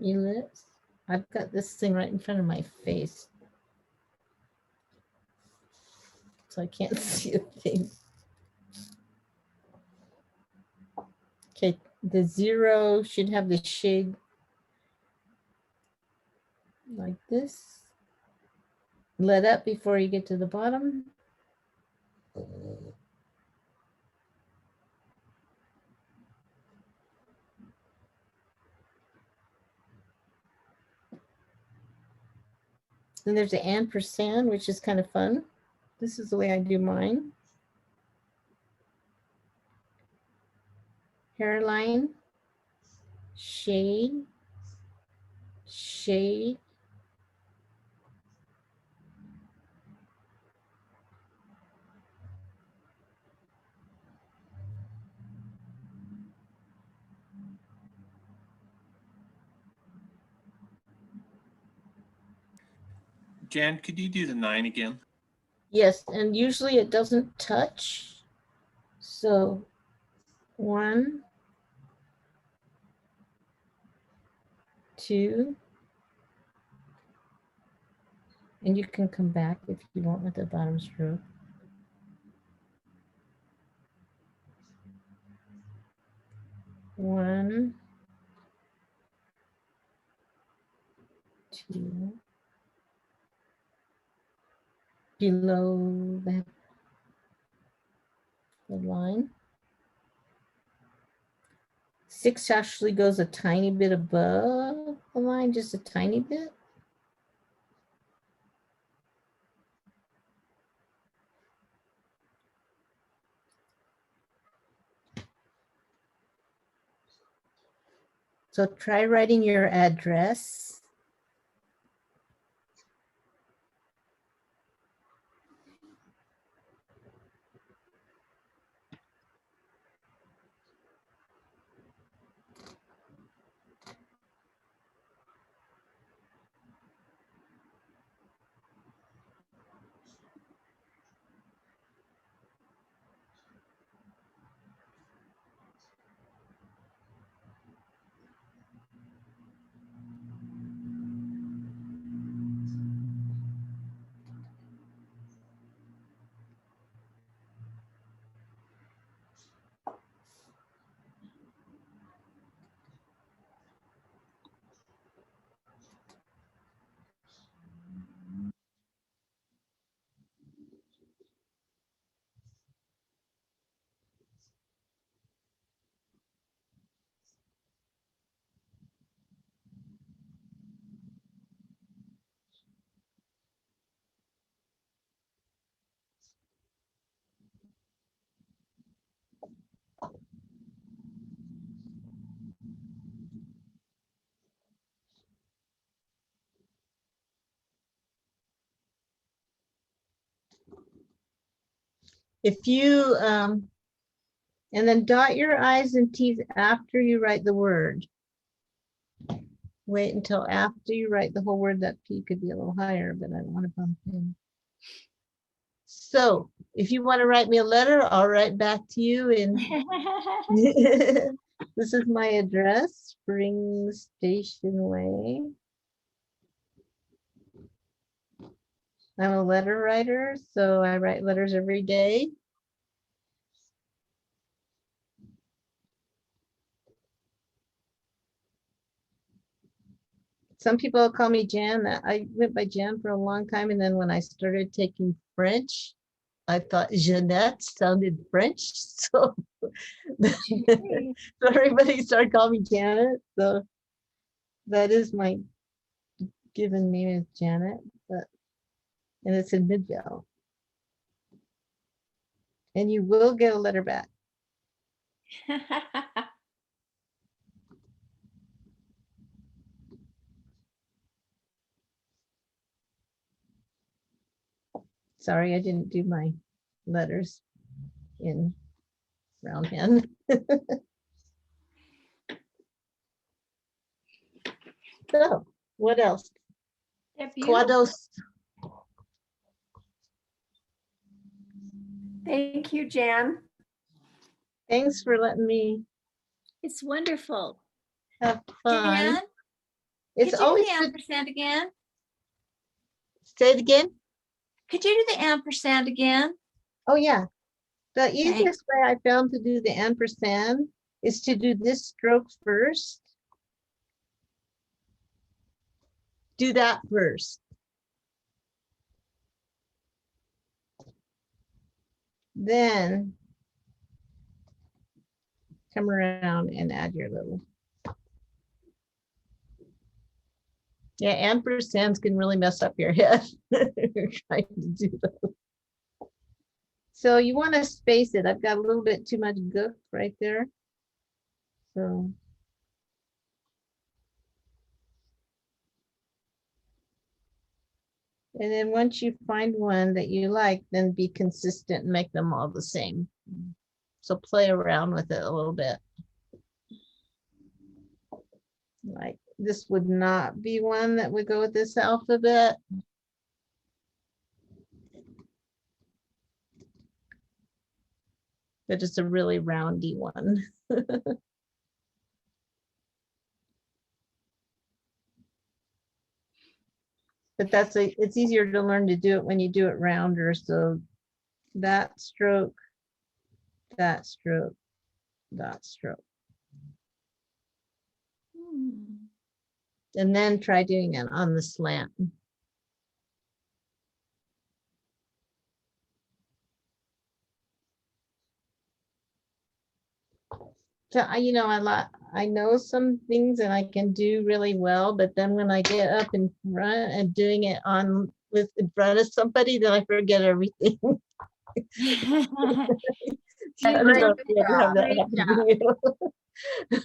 ellipse. I've got this thing right in front of my face, so I can't see a thing. Okay, the 0 should have the shade like this. Let up before you get to the bottom. Then there's an ampersand, which is kind of fun. This is the way I do mine. Hairline, shade, shade. Jan, could you do the 9 again? Yes, and usually it doesn't touch. So 1, 2, and you can come back if you want with the bottom stroke. 1, 2, below the line. 6 actually goes a tiny bit above the line, just a tiny bit. So try writing your address. If you, and then dot your I's and T's after you write the word. wait until after you write the whole word. That P could be a little higher, but I don't want to bump in. So if you want to write me a letter, I'll write back to you. And this is my address, Spring Station Way. I'm a letter writer, so I write letters every day. Some people call me Jan. I went by Jan for a long time, and then when I started taking French, I thought Jeanette sounded French, so, so everybody started calling me Janet. So that is my given name is Janet, but and it's in Midvale. And you will get a letter back. Sorry, I didn't do my letters in roundhand. So, what else? They're beautiful. Quados. Thank you, Jan. Thanks for letting me It's wonderful. have fun. Jan, It's could you do always the good. ampersand again? Say it again. Could you do the ampersand again? Oh yeah. The easiest way I found to do the ampersand is to do this stroke first. Do that first. Then come around and add your little. Yeah, ampersands can really mess up your head trying to do those. So you want to space it. I've got a little bit too much gook right there. So. And then once you find one that you like, then be consistent and make them all the same. So play around with it a little bit. Like this would not be one that would go with this alphabet. But it's a really roundy one. But it's easier to learn to do it when you do it rounder. So that stroke, that stroke, that stroke. And then try doing it on the slant. So I know some things and I can do really well, but then when I get up in front and doing it in front of somebody, then I forget everything. I don't know if you ever have that happen to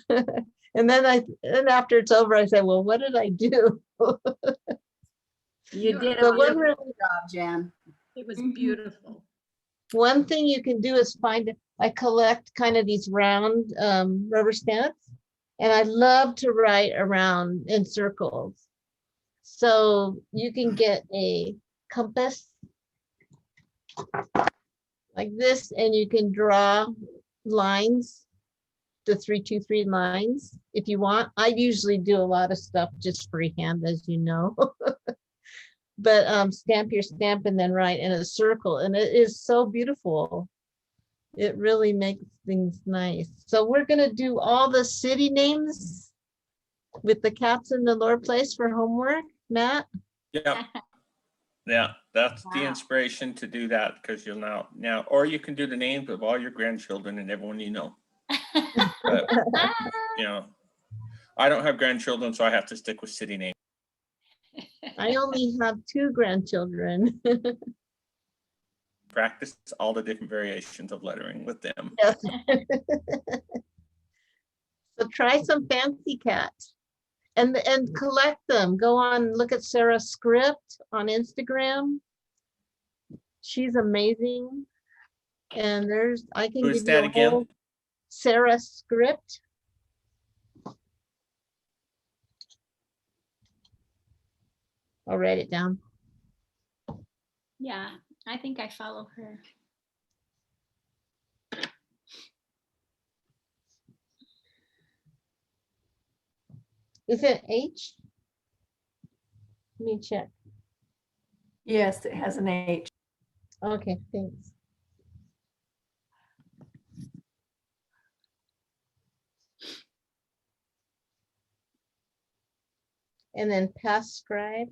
you. And then after it's over, I say, well, what did I do? You did a But wonderful job, Jan. It was beautiful. One thing you can do is I collect kind of these round rubber stamps, and I love to write around in circles. So you can get a compass like this, and you can draw lines, the 3-2-3 lines if you want. I usually do a lot of stuff just freehand, as you know. But stamp your stamp and then write in a circle, and it is so beautiful. It really makes things nice. So we're gonna do all the city names with the caps in the lower place for homework, Matt. Yeah. Yeah, that's the Wow. inspiration to do that, because you'll now, or you can do the names of all your grandchildren and everyone you know. But, I don't have grandchildren, so I have to stick with city names. I only have 2 grandchildren. Practice all the different variations of lettering with them. Yes. So try some fancy cats and collect them. Go on, look at Sarah's script on Instagram. She's amazing. And I can Who's give you that a again? whole Sarah script. I'll write it down. Yeah, I think I follow her. Is it H? Let me check. Yes, it has an H. Okay, thanks. And then past scribe.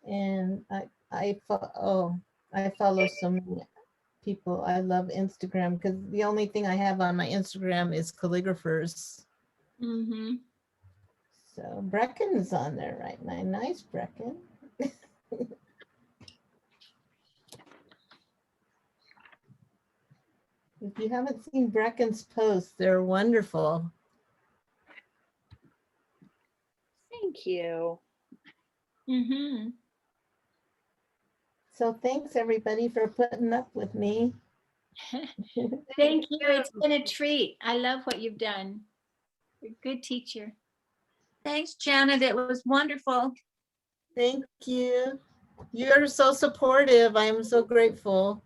And I follow so many people. I love Instagram because the only thing I have on my Instagram is calligraphers. Mm-hmm. So Brecken's on there right now. Nice, Brecken. If you haven't seen Brecken's posts, they're wonderful. Thank you. Mm-hmm. So thanks everybody for putting up with me. Thank you. It's been a treat. I love what you've done. You're a good teacher. Thanks, Janet. It was wonderful. Thank you. You're so supportive. I'm so grateful.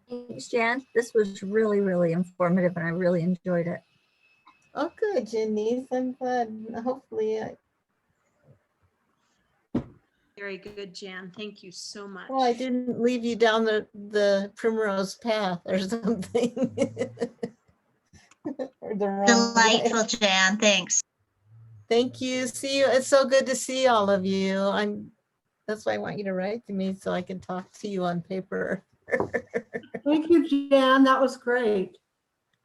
Thanks, Jan. This was really, really informative and I really enjoyed it. Oh, good, Janice. I'm glad. Hopefully, Very good, Jan. Thank you so much. well, I didn't leave you down the primrose path or something. Or the wrong way. Delightful, Jan. Thanks. Thank you. See you. It's so good to see all of you. That's why I want you to write to me so I can talk to you on paper. Thank you, Jan. That was great.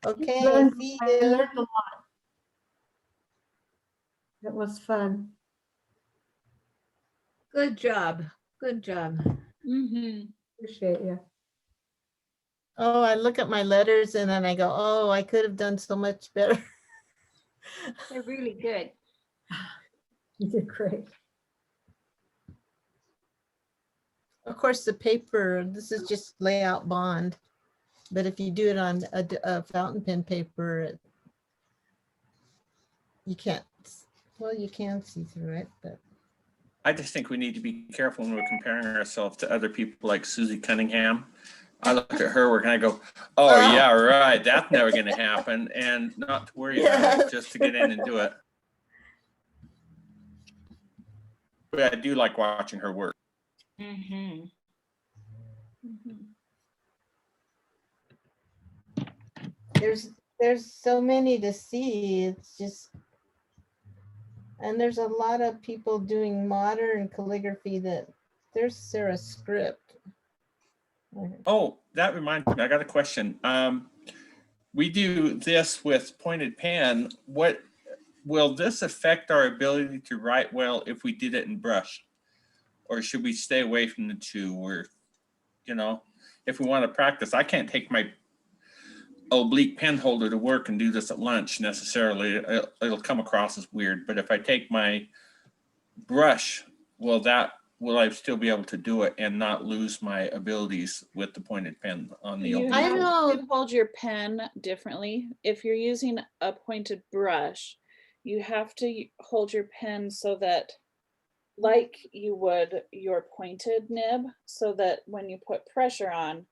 Okay, see I you. learned a lot. It was fun. Good job. Good job. Mm-hmm. Appreciate you. Oh, I look at my letters and then I go, oh, I could have done so much better. They're really good. You did great. Of course, the paper, this is just layout bond. But if you do it on a fountain pen paper, you can't, well, you can see through it, but. I just think we need to be careful when we're comparing ourselves to other people like Susie Cunningham. I look at her work and I go, oh yeah, right, that's never gonna happen, and not to worry about it, just to get in and do it. But I do like watching her work. Mm-hmm. Mm-hmm. There's so many to see. It's just, and there's a lot of people doing modern calligraphy that there's Sarah's script. Oh, that reminds me, I got a question. We do this with pointed pen. What will this affect our ability to write well if we did it in brush? Or should we stay away from the two? Or, you know, if we want to practice, I can't take my oblique pen holder to work and do this at lunch necessarily. It'll come across as weird. But if I take my brush, will I still be able to do it and not lose my abilities with the pointed pen on the You oblique? I know. can hold your pen differently. If you're using a pointed brush, you have to hold your pen so that, like you would your pointed nib, so that when you put pressure on,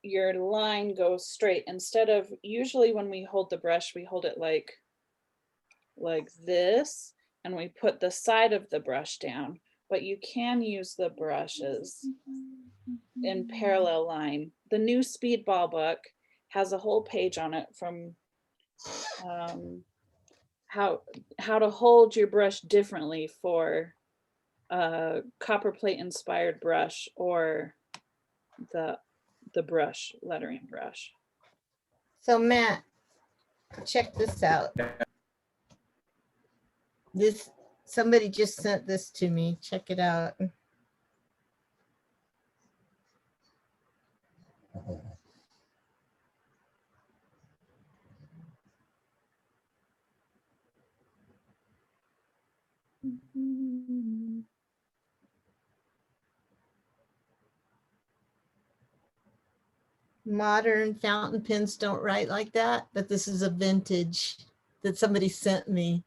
your line goes straight, instead of, usually when we hold the brush, we hold it like this, and we put the side of the brush down, but you can use the brushes in parallel line. The new Speedball book has a whole page on it from how to hold your brush differently for Copperplate inspired brush or the brush, lettering brush. So Matt, check this out. Somebody just sent this to me. Check it out. modern fountain pens don't write like that, but this is a vintage that somebody sent me.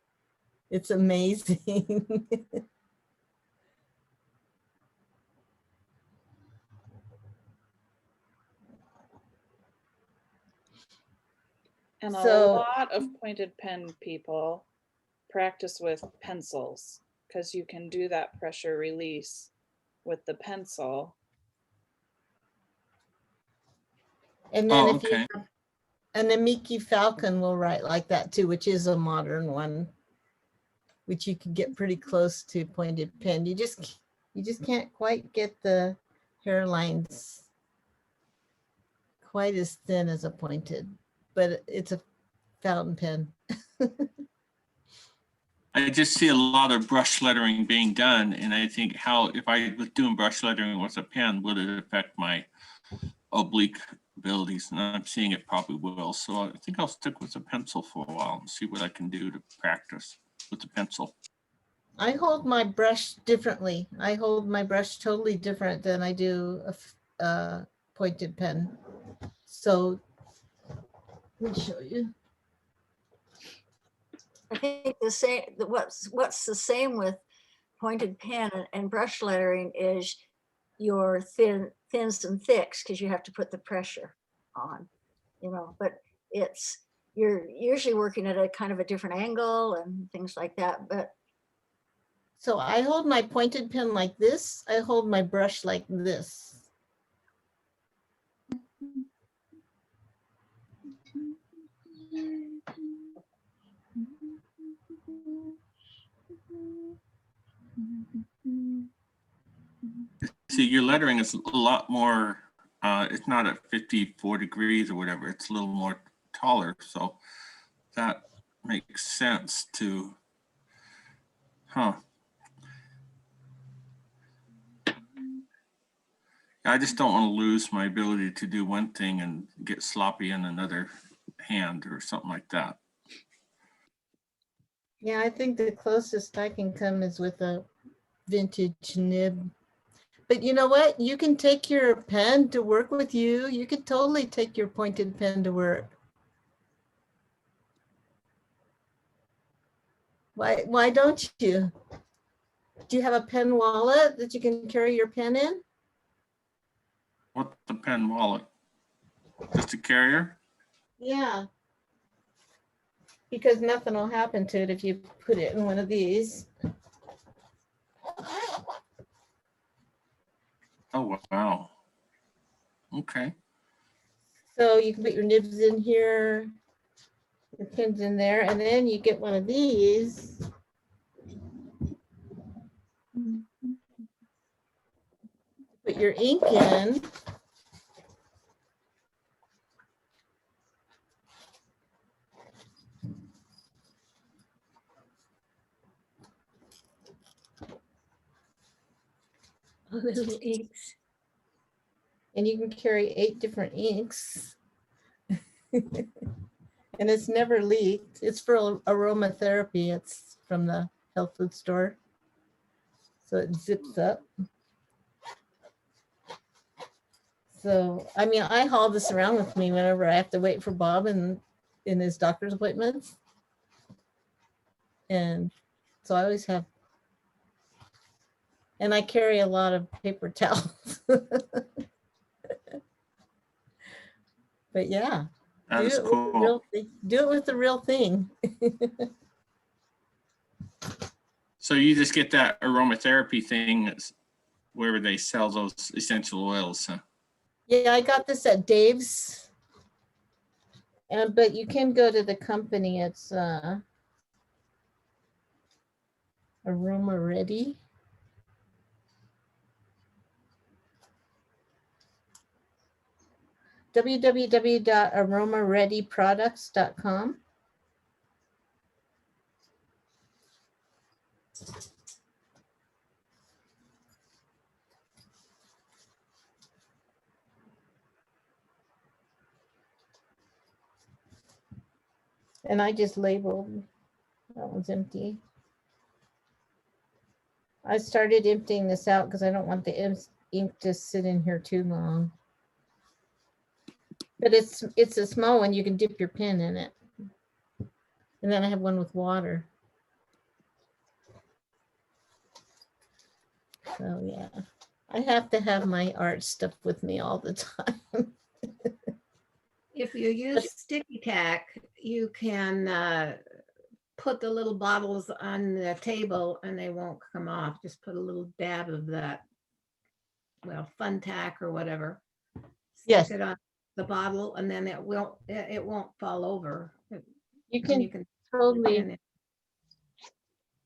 It's amazing. And a So- lot of pointed pen people practice with pencils because you can do that pressure release with the pencil. And then Oh, if you okay. have an Amiki Falcon will write like that too, which is a modern one, which you can get pretty close to pointed pen. You just can't quite get the hairlines quite as thin as a pointed, but it's a fountain pen. I just see a lot of brush lettering being done, and I think how, if I was doing brush lettering with a pen, would it affect my oblique abilities? And I'm seeing it probably will. So I think I'll stick with a pencil for a while and see what I can do to practice with the pencil. I hold my brush differently. I hold my brush totally different than I do a pointed pen. So let me show you. I think the same, what's the same with pointed pen and brush lettering is your thins and thicks, because you have to put the pressure on, you know, but you're usually working at a kind of a different angle and things like that. But So I hold my pointed pen like this. I hold my brush like this. See, your lettering is a lot more, it's not at 54 degrees or whatever, it's a little more taller. So that makes sense to, I just don't want to lose my ability to do one thing and get sloppy in another hand or something like that. Yeah, I think the closest I can come is with a vintage nib. But you know what? You can take your pen to work with you. You could totally take your pointed pen to work. Why don't you? Do you have a pen wallet that you can carry your pen in? What's the pen wallet? Just a carrier? Yeah. Because nothing will happen to it if you put it in one of these. Oh, wow. Okay. So you can put your nibs in here, your pins in there, and then you get one of these. Put your ink in. Little inks. And you can carry 8 different inks. And it's never leaked. It's for aromatherapy. It's from the health food store. So it zips up. So, I mean, I haul this around with me whenever I have to wait for Bob in his doctor's appointments. And so I always have, and I carry a lot of paper towels. But yeah, That is cool. Do it with the real thing. So you just get that aromatherapy thing where they sell those essential oils. Huh? Yeah, I got this at Dave's. But you can go to the company. It's Aroma Ready. www.aromareadyproducts.com. And I just labeled, that one's empty. I started emptying this out because I don't want the ink to sit in here too long. But it's a small one. You can dip your pen in it. And then I have one with water. So yeah, I have to have my art stuff with me all the time. If you use sticky tack, you can put the little bottles on the table and they won't come off. Just put a little dab of that, well, fun tack or whatever. Yes. Stick it on the bottle and then it won't fall over. You And can you can totally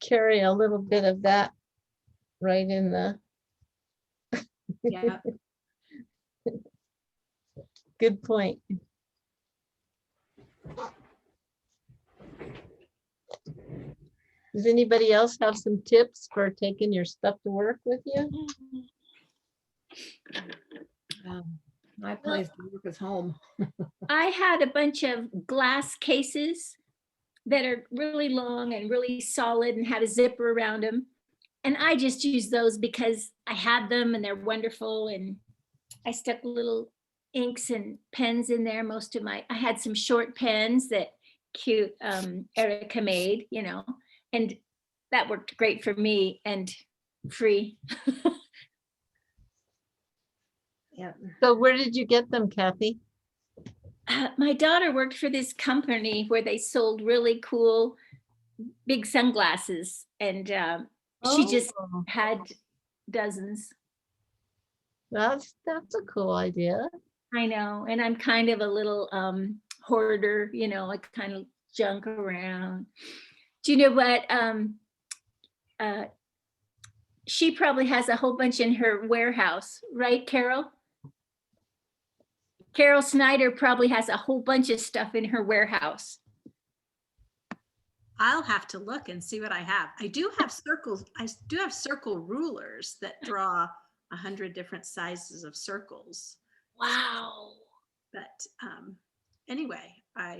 carry a little bit of that right in the. Yeah. Good point. Does anybody else have some tips for taking your stuff to work with you? My place to work is home. I had a bunch of glass cases that are really long and really solid and had a zipper around them. And I just use those because I had them and they're wonderful. And I stuck little inks and pens in there. I had some short pens that cute Erica made, and that worked great for me and free. Yeah. So where did you get them, Kathy? My daughter worked for this company where they sold really cool big sunglasses, and she just had dozens. That's a cool idea. I know, and I'm kind of a little hoarder, I kind of junk around. Do you know what? She probably has a whole bunch in her warehouse, right, Carol? Carol Snyder probably has a whole bunch of stuff in her warehouse. I'll have to look and see what I have. I do have circles. I do have circle rulers that draw 100 different sizes of circles. Wow. But anyway, I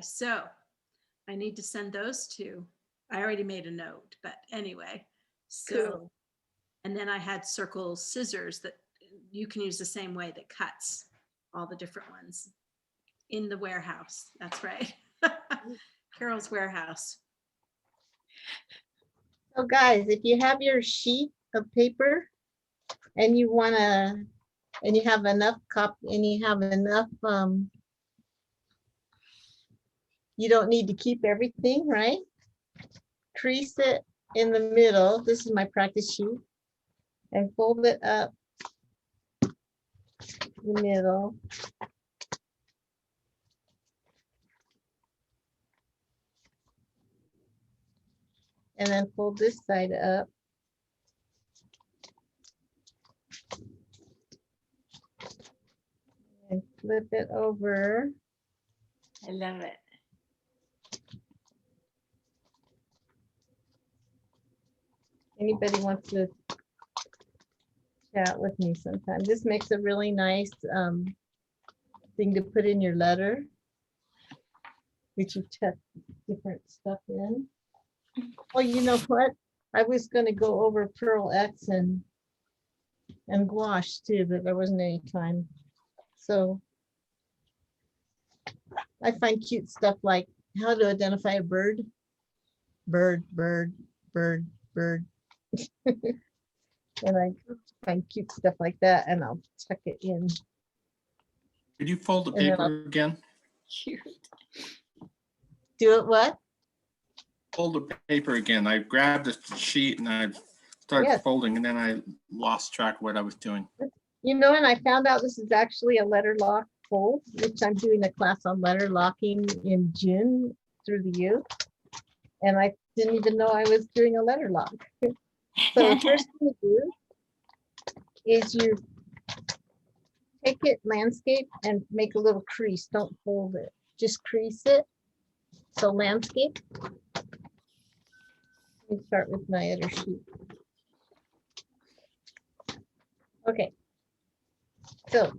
need to send those to, I already made a note, but anyway, so, Cool. And then I had circle scissors that you can use the same way that cuts all the different ones in the warehouse. That's right. Carol's warehouse. So guys, if you have your sheet of paper and you have enough you don't need to keep everything, right? Crease it in the middle. This is my practice sheet. And fold it up the middle. And then fold this side up. And flip it over. I love it. Anybody wants to chat with me sometime? This makes a really nice thing to put in your letter, which you check different stuff in. Oh, you know what? I was going to go over Pearl X and gouache too, but there wasn't any time. So I find cute stuff like how to identify a bird. Bird, bird, bird, bird. And I find cute stuff like that and I'll tuck it in. Could you fold the And then paper again? Cute. Do it what? Fold the paper again. I grabbed the sheet and I started Yes. folding and then I lost track of what I was doing. And I found out this is actually a letter lock fold, which I'm doing a class on letter locking in June through the youth. And I didn't even know I was doing a letter lock. So the first thing you do is you take it landscape and make a little crease. Don't fold it, just crease it. So landscape. Let me start with my other sheet. Okay. So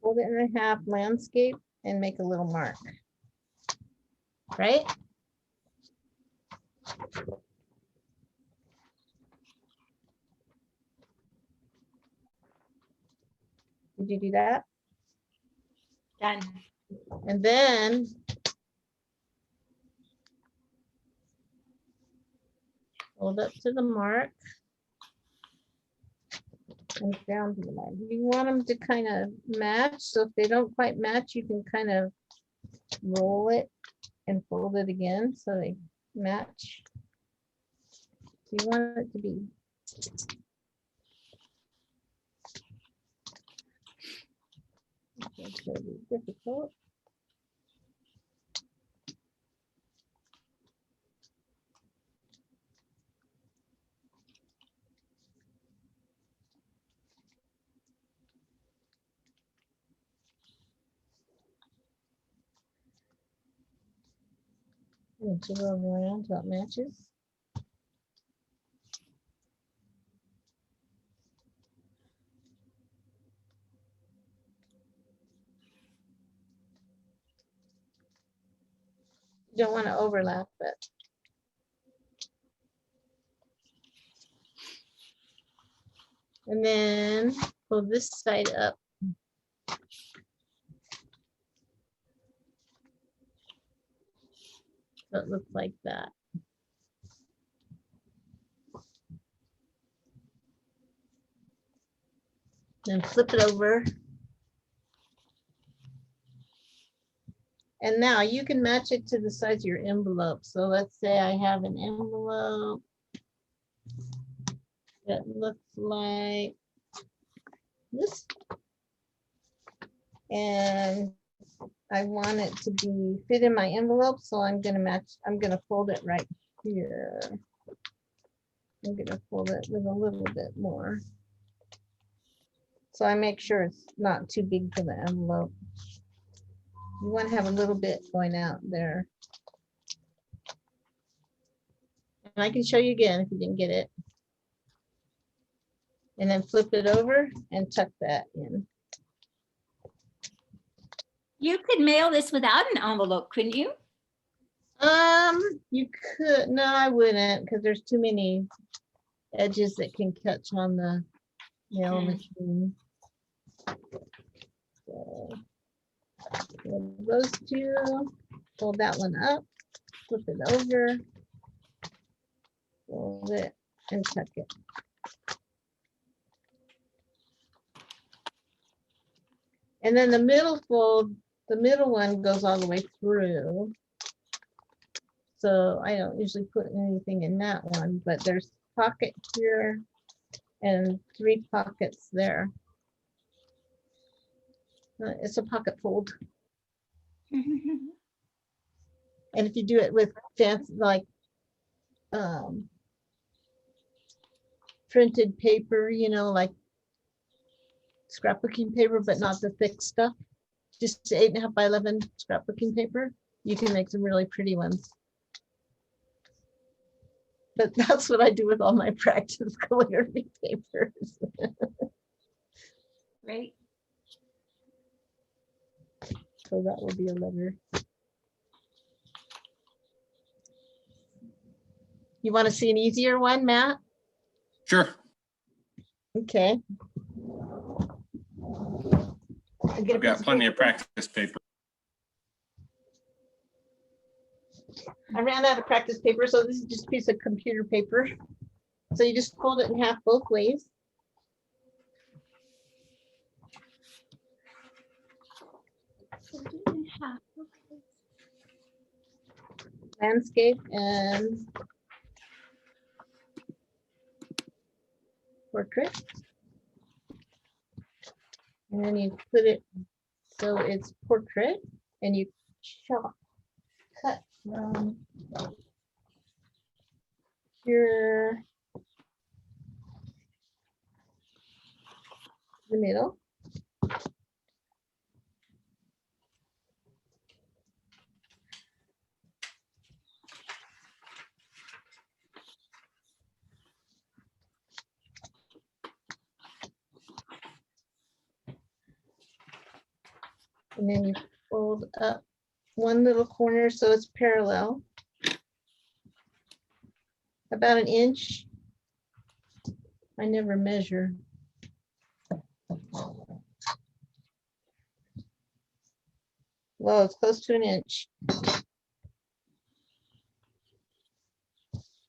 fold it in half, landscape, and make a little mark. Right? Did you do that? Done. And then hold up to the mark. And down to the mark. You want them to kind of match. So if they don't quite match, you can kind of roll it and fold it again so they match. So you want it to be it's gonna be difficult. And to roll around until it matches. You don't want to overlap it. And then pull this side up. So it looks like that. Then flip it over. And now you can match it to the size of your envelope. So let's say I have an envelope that looks like this. And I want it to be fit in my envelope. So I'm going to match, I'm going to fold it right here. I'm going to fold it with a little bit more. So I make sure it's not too big for the envelope. You want to have a little bit going out there. And I can show you again if you didn't get it. And then flip it over and tuck that in. You could mail this without an envelope, couldn't you? You could, no, I wouldn't, because there's too many edges that can catch on the mail machine. So, those two, fold that one up, flip it over, fold it, and tuck it. And then the middle fold, the middle one goes all the way through. So I don't usually put anything in that one, but there's pocket here and 3 pockets there. It's a pocket fold. And if you do it with fancy, like printed paper, you know, like scrapbooking paper, but not the thick stuff, just 8.5 by 11 scrapbooking paper, you can make some really pretty ones. But that's what I do with all my practice calligraphy papers. Right. So that will be a letter. You want to see an easier one, Matt? Sure. Okay. I've got plenty of practice paper. I ran out of practice paper, so this is just a piece of computer paper. So you just fold it in half both ways. Landscape and portrait. And then you put it so it's portrait, and you cut from here the middle. And then you fold up one little corner so it's parallel. About 1 inch. I never measure. well, it's close to an inch.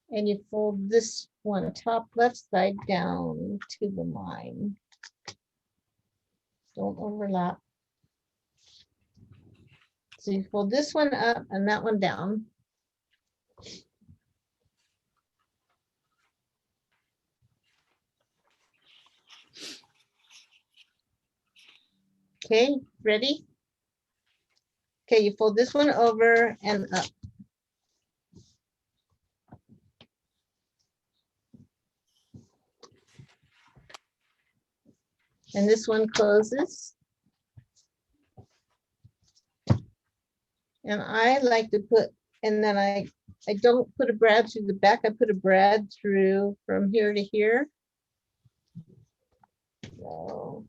And you fold this one top left side down to the line. Don't overlap. So you fold this one up and that one down. Okay, ready? Okay, you fold this one over and up. And this one closes. And I like to put, and then I don't put a brad through the back, I put a brad through from here to here. So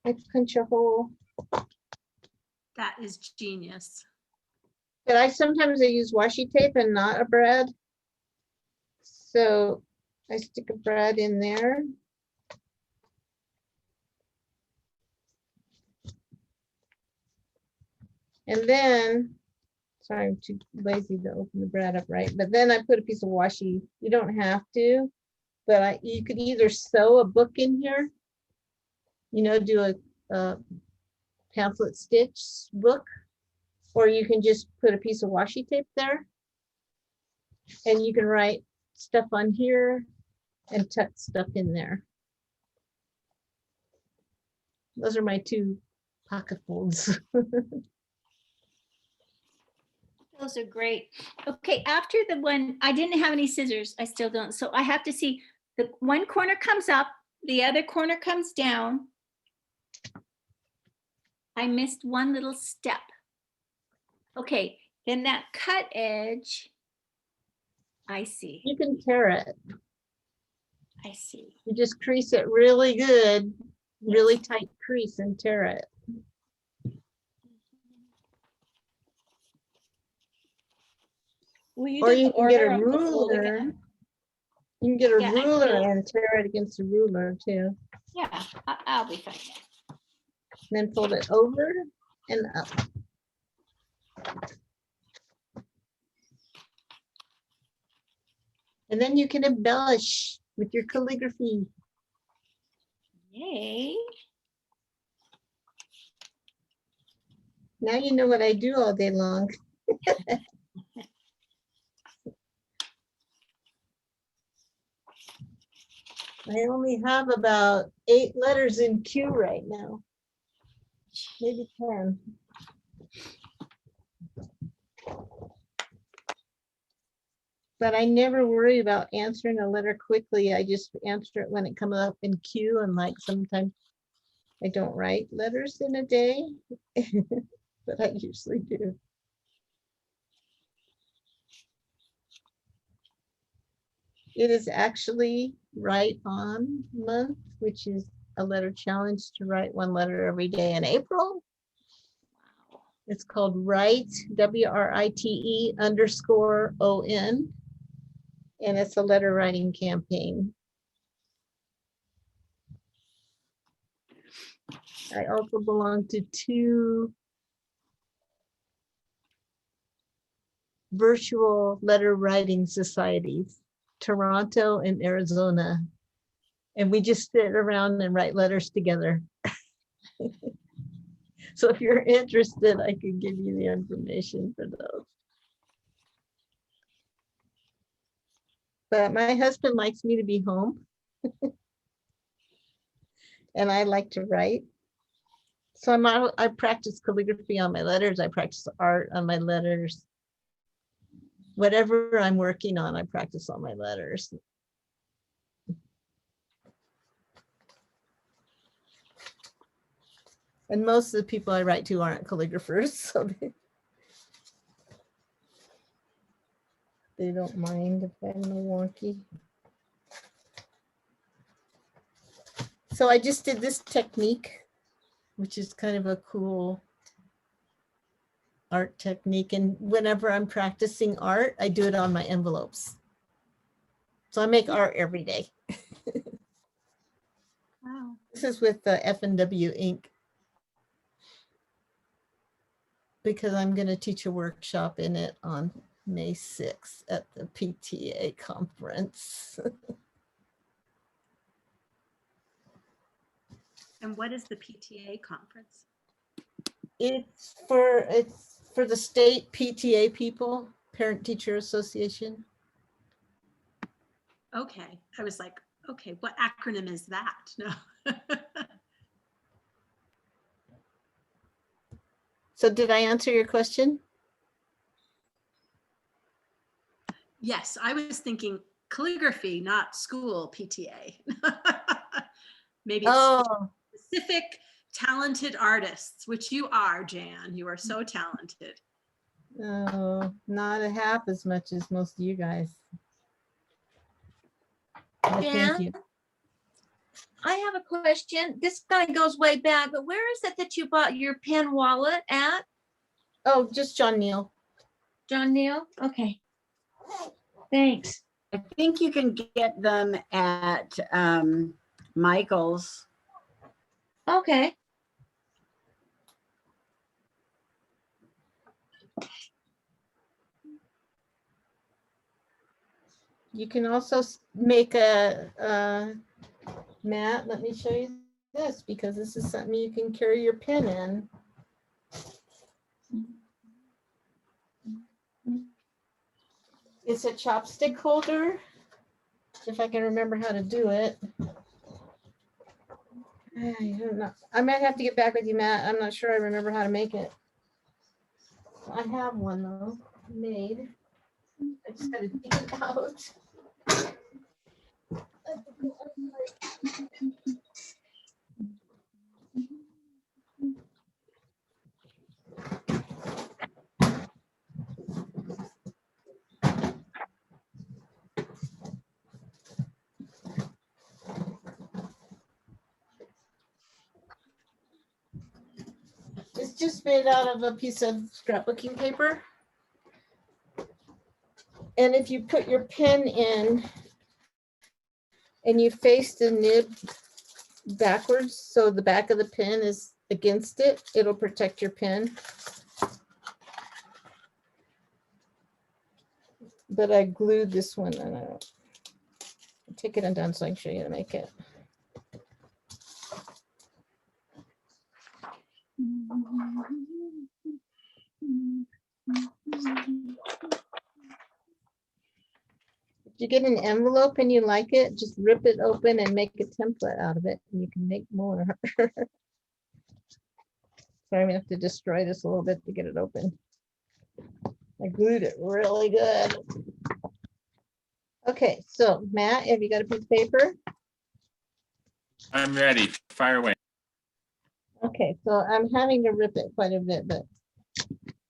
I punch a hole. That is genius. But I sometimes use washi tape and not a brad. So I stick a brad in there. And then, sorry, I'm too lazy to open the brad up right, but then I put a piece of washi. You don't have to, but you could either sew a book in here, you know, do a pamphlet stitch book, or you can just put a piece of washi tape there and you can write stuff on here and tuck stuff in there. Those are my two pocket folds. Those are great. Okay, after the one, I didn't have any scissors. I still don't. So I have to see the one corner comes up, the other corner comes down. I missed one little step. Okay, then that cut edge, I see. You can tear it. I see. You just crease it really good, really tight crease and tear it. Will you Or do you the can get order a on the fold ruler. again? You can get a Yeah, I ruler will. and tear it against a ruler too. Yeah, I'll be fine. Then fold it over and up. And then you can embellish with your calligraphy. Yay. Now you know what I do all day long. I only have about 8 letters in Q right now. Maybe 10. But I never worry about answering a letter quickly. I just answer it when it comes up in Q, and like sometimes I don't write letters in a day, but I usually do. It is actually Write On Month, which is a letter challenge to write 1 letter every day in April. It's called Write, WRITE _ON. And it's a letter writing campaign. I also belong to 2 virtual letter writing societies, Toronto and Arizona. And we just sit around and write letters together. So if you're interested, I could give you the information for those. But my husband likes me to be home. And I like to write. So I practice calligraphy on my letters. I practice art on my letters. Whatever I'm working on, I practice on my letters. And most of the people I write to aren't calligraphers, so they don't mind if I'm wonky. So I just did this technique, which is kind of a cool art technique. And whenever I'm practicing art, I do it on my envelopes. So I make art every day. Wow. This is with the F&W ink. because I'm going to teach a workshop in it on May 6th at the PTA conference. And what is the PTA conference? It's for the state PTA people, Parent Teacher Association. Okay, I was like, okay, what acronym is that? No. So did I answer your question? Yes, I was thinking calligraphy, not school PTA. Maybe it's Oh, specific talented artists, which you are, Jan. You are so talented. no, not a half as much as most of you guys. Thank Jan? you. I have a question. This kind of goes way back, but where is it that you bought your pen wallet at? Oh, just John Neal. John Neal? Okay. Thanks. I think you can get them at Michael's. Okay. You can also make a Matt, let me show you this because this is something you can carry your pen in. It's a chopstick holder. If I can remember how to do it. I don't know. I might have to get back with you, Matt. I'm not sure I remember how to make it. I have one though, made. I just gotta dig it out. It's just made out of a piece of scrapbooking paper. And if you put your pen in and you face the nib backwards, so the back of the pen is against it, it'll protect your pen. But I glued this one and I'll take it undone so I can show you how to make it. If you get an envelope and you like it, just rip it open and make a template out of it, and you can make more. So I'm gonna have to destroy this a little bit to get it open. I glued it really good. Okay, so Matt, have you got a piece of paper? I'm ready. Fire away. Okay, so I'm having to rip it quite a bit, but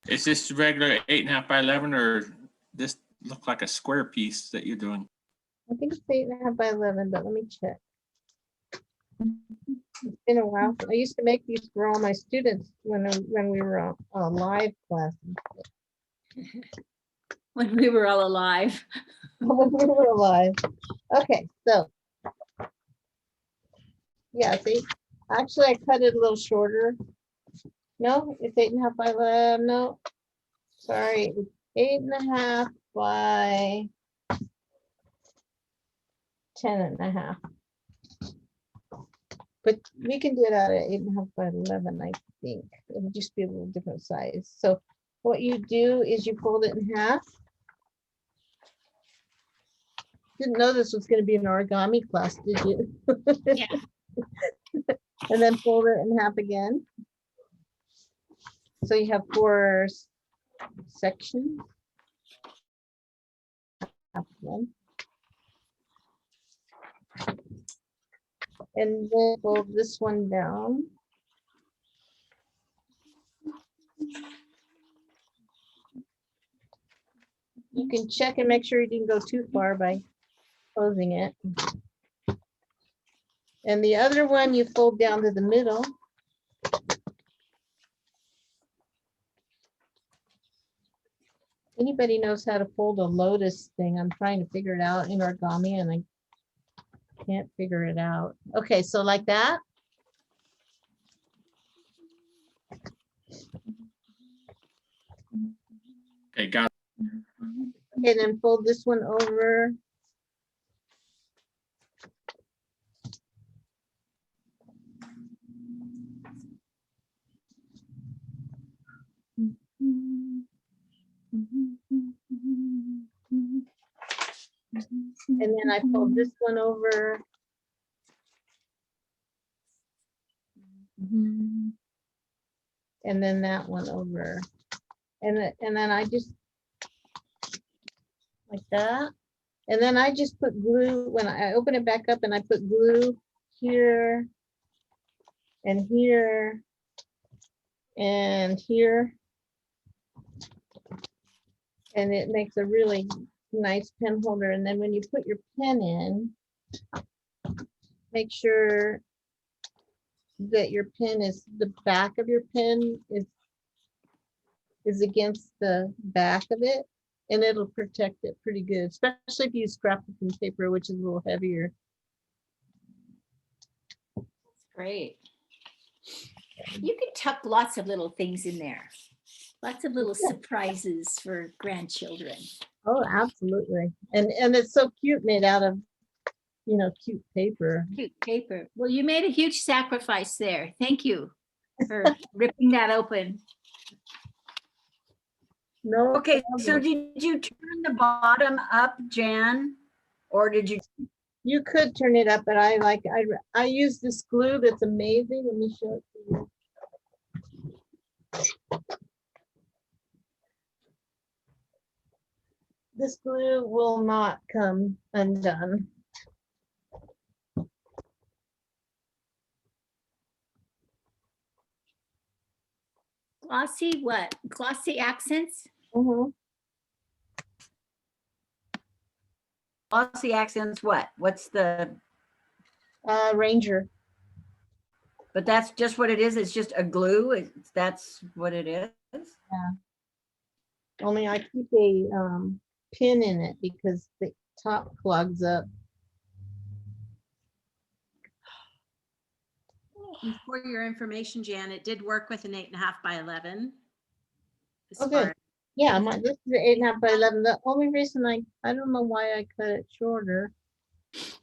Is this regular 8.5 by 11 or this look like a square piece that you're doing? I think it's 8.5 by 11, but let me check. It's been a while. I used to make these for all my students when we were on live classes. When we were all alive. When we were alive. Okay, so. Yeah, see, actually I cut it a little shorter. No, it's 8.5 by 11, no. Sorry, it's 8.5 by 10.5. But we can do it out at 8.5 by 11, I think. It'll just be a little different size. So what you do is you fold it in half. Didn't know this was going to be an origami class, did you? Yeah. And then fold it in half again. So you have 4 sections. Half one. And then fold this one down. You can check and make sure you didn't go too far by closing it. And the other one you fold down to the middle. Anybody knows how to fold a lotus thing? I'm trying to figure it out in origami and I can't figure it out. Okay, so like that. Okay, got it. Okay, then fold this one over. And then I fold this one over. And then that one over. And then I just like that. And then I just put glue, when I open it back up, and I put glue here and here and here. And it makes a really nice pen holder. And then when you put your pen in, make sure that your pen is, the back of your pen is against the back of it, and it'll protect it pretty good, especially if you use scrapbooking paper, which is a little heavier. Great. You can tuck lots of little things in there. Lots of little surprises for grandchildren. Oh, absolutely. And it's so cute, made out of, you know, cute paper. Cute paper. Well, you made a huge sacrifice there. Thank you for ripping that open. No. Okay, so problem. did you turn the bottom up, Jan? Or did you? You could turn it up, but I use this glue that's amazing. Let me show it to you. This glue will not come undone. Glossy what? Glossy accents? Mhm. Glossy accents what? What's the, Ranger. but that's just what it is. It's just a glue. That's what it is. Yeah. Only I keep a pin in it because the top clogs up. For your information, Jan, it did work with an 8.5 by 11. as Oh, far good. Yeah, this is the 8.5 by 11. The only reason I don't know why I cut it shorter. Because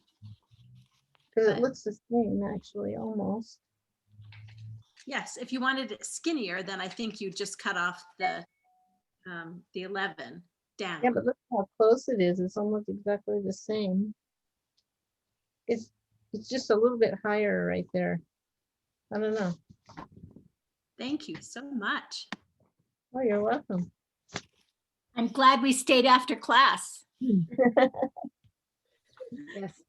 it But- looks the same actually, almost. Yes, if you wanted it skinnier, then I think you just cut off the 11 down. Yeah, but look how close it is. It's almost exactly the same. It's just a little bit higher right there. I don't know. Thank you so much. Oh, you're welcome. I'm glad we stayed after class. Yes.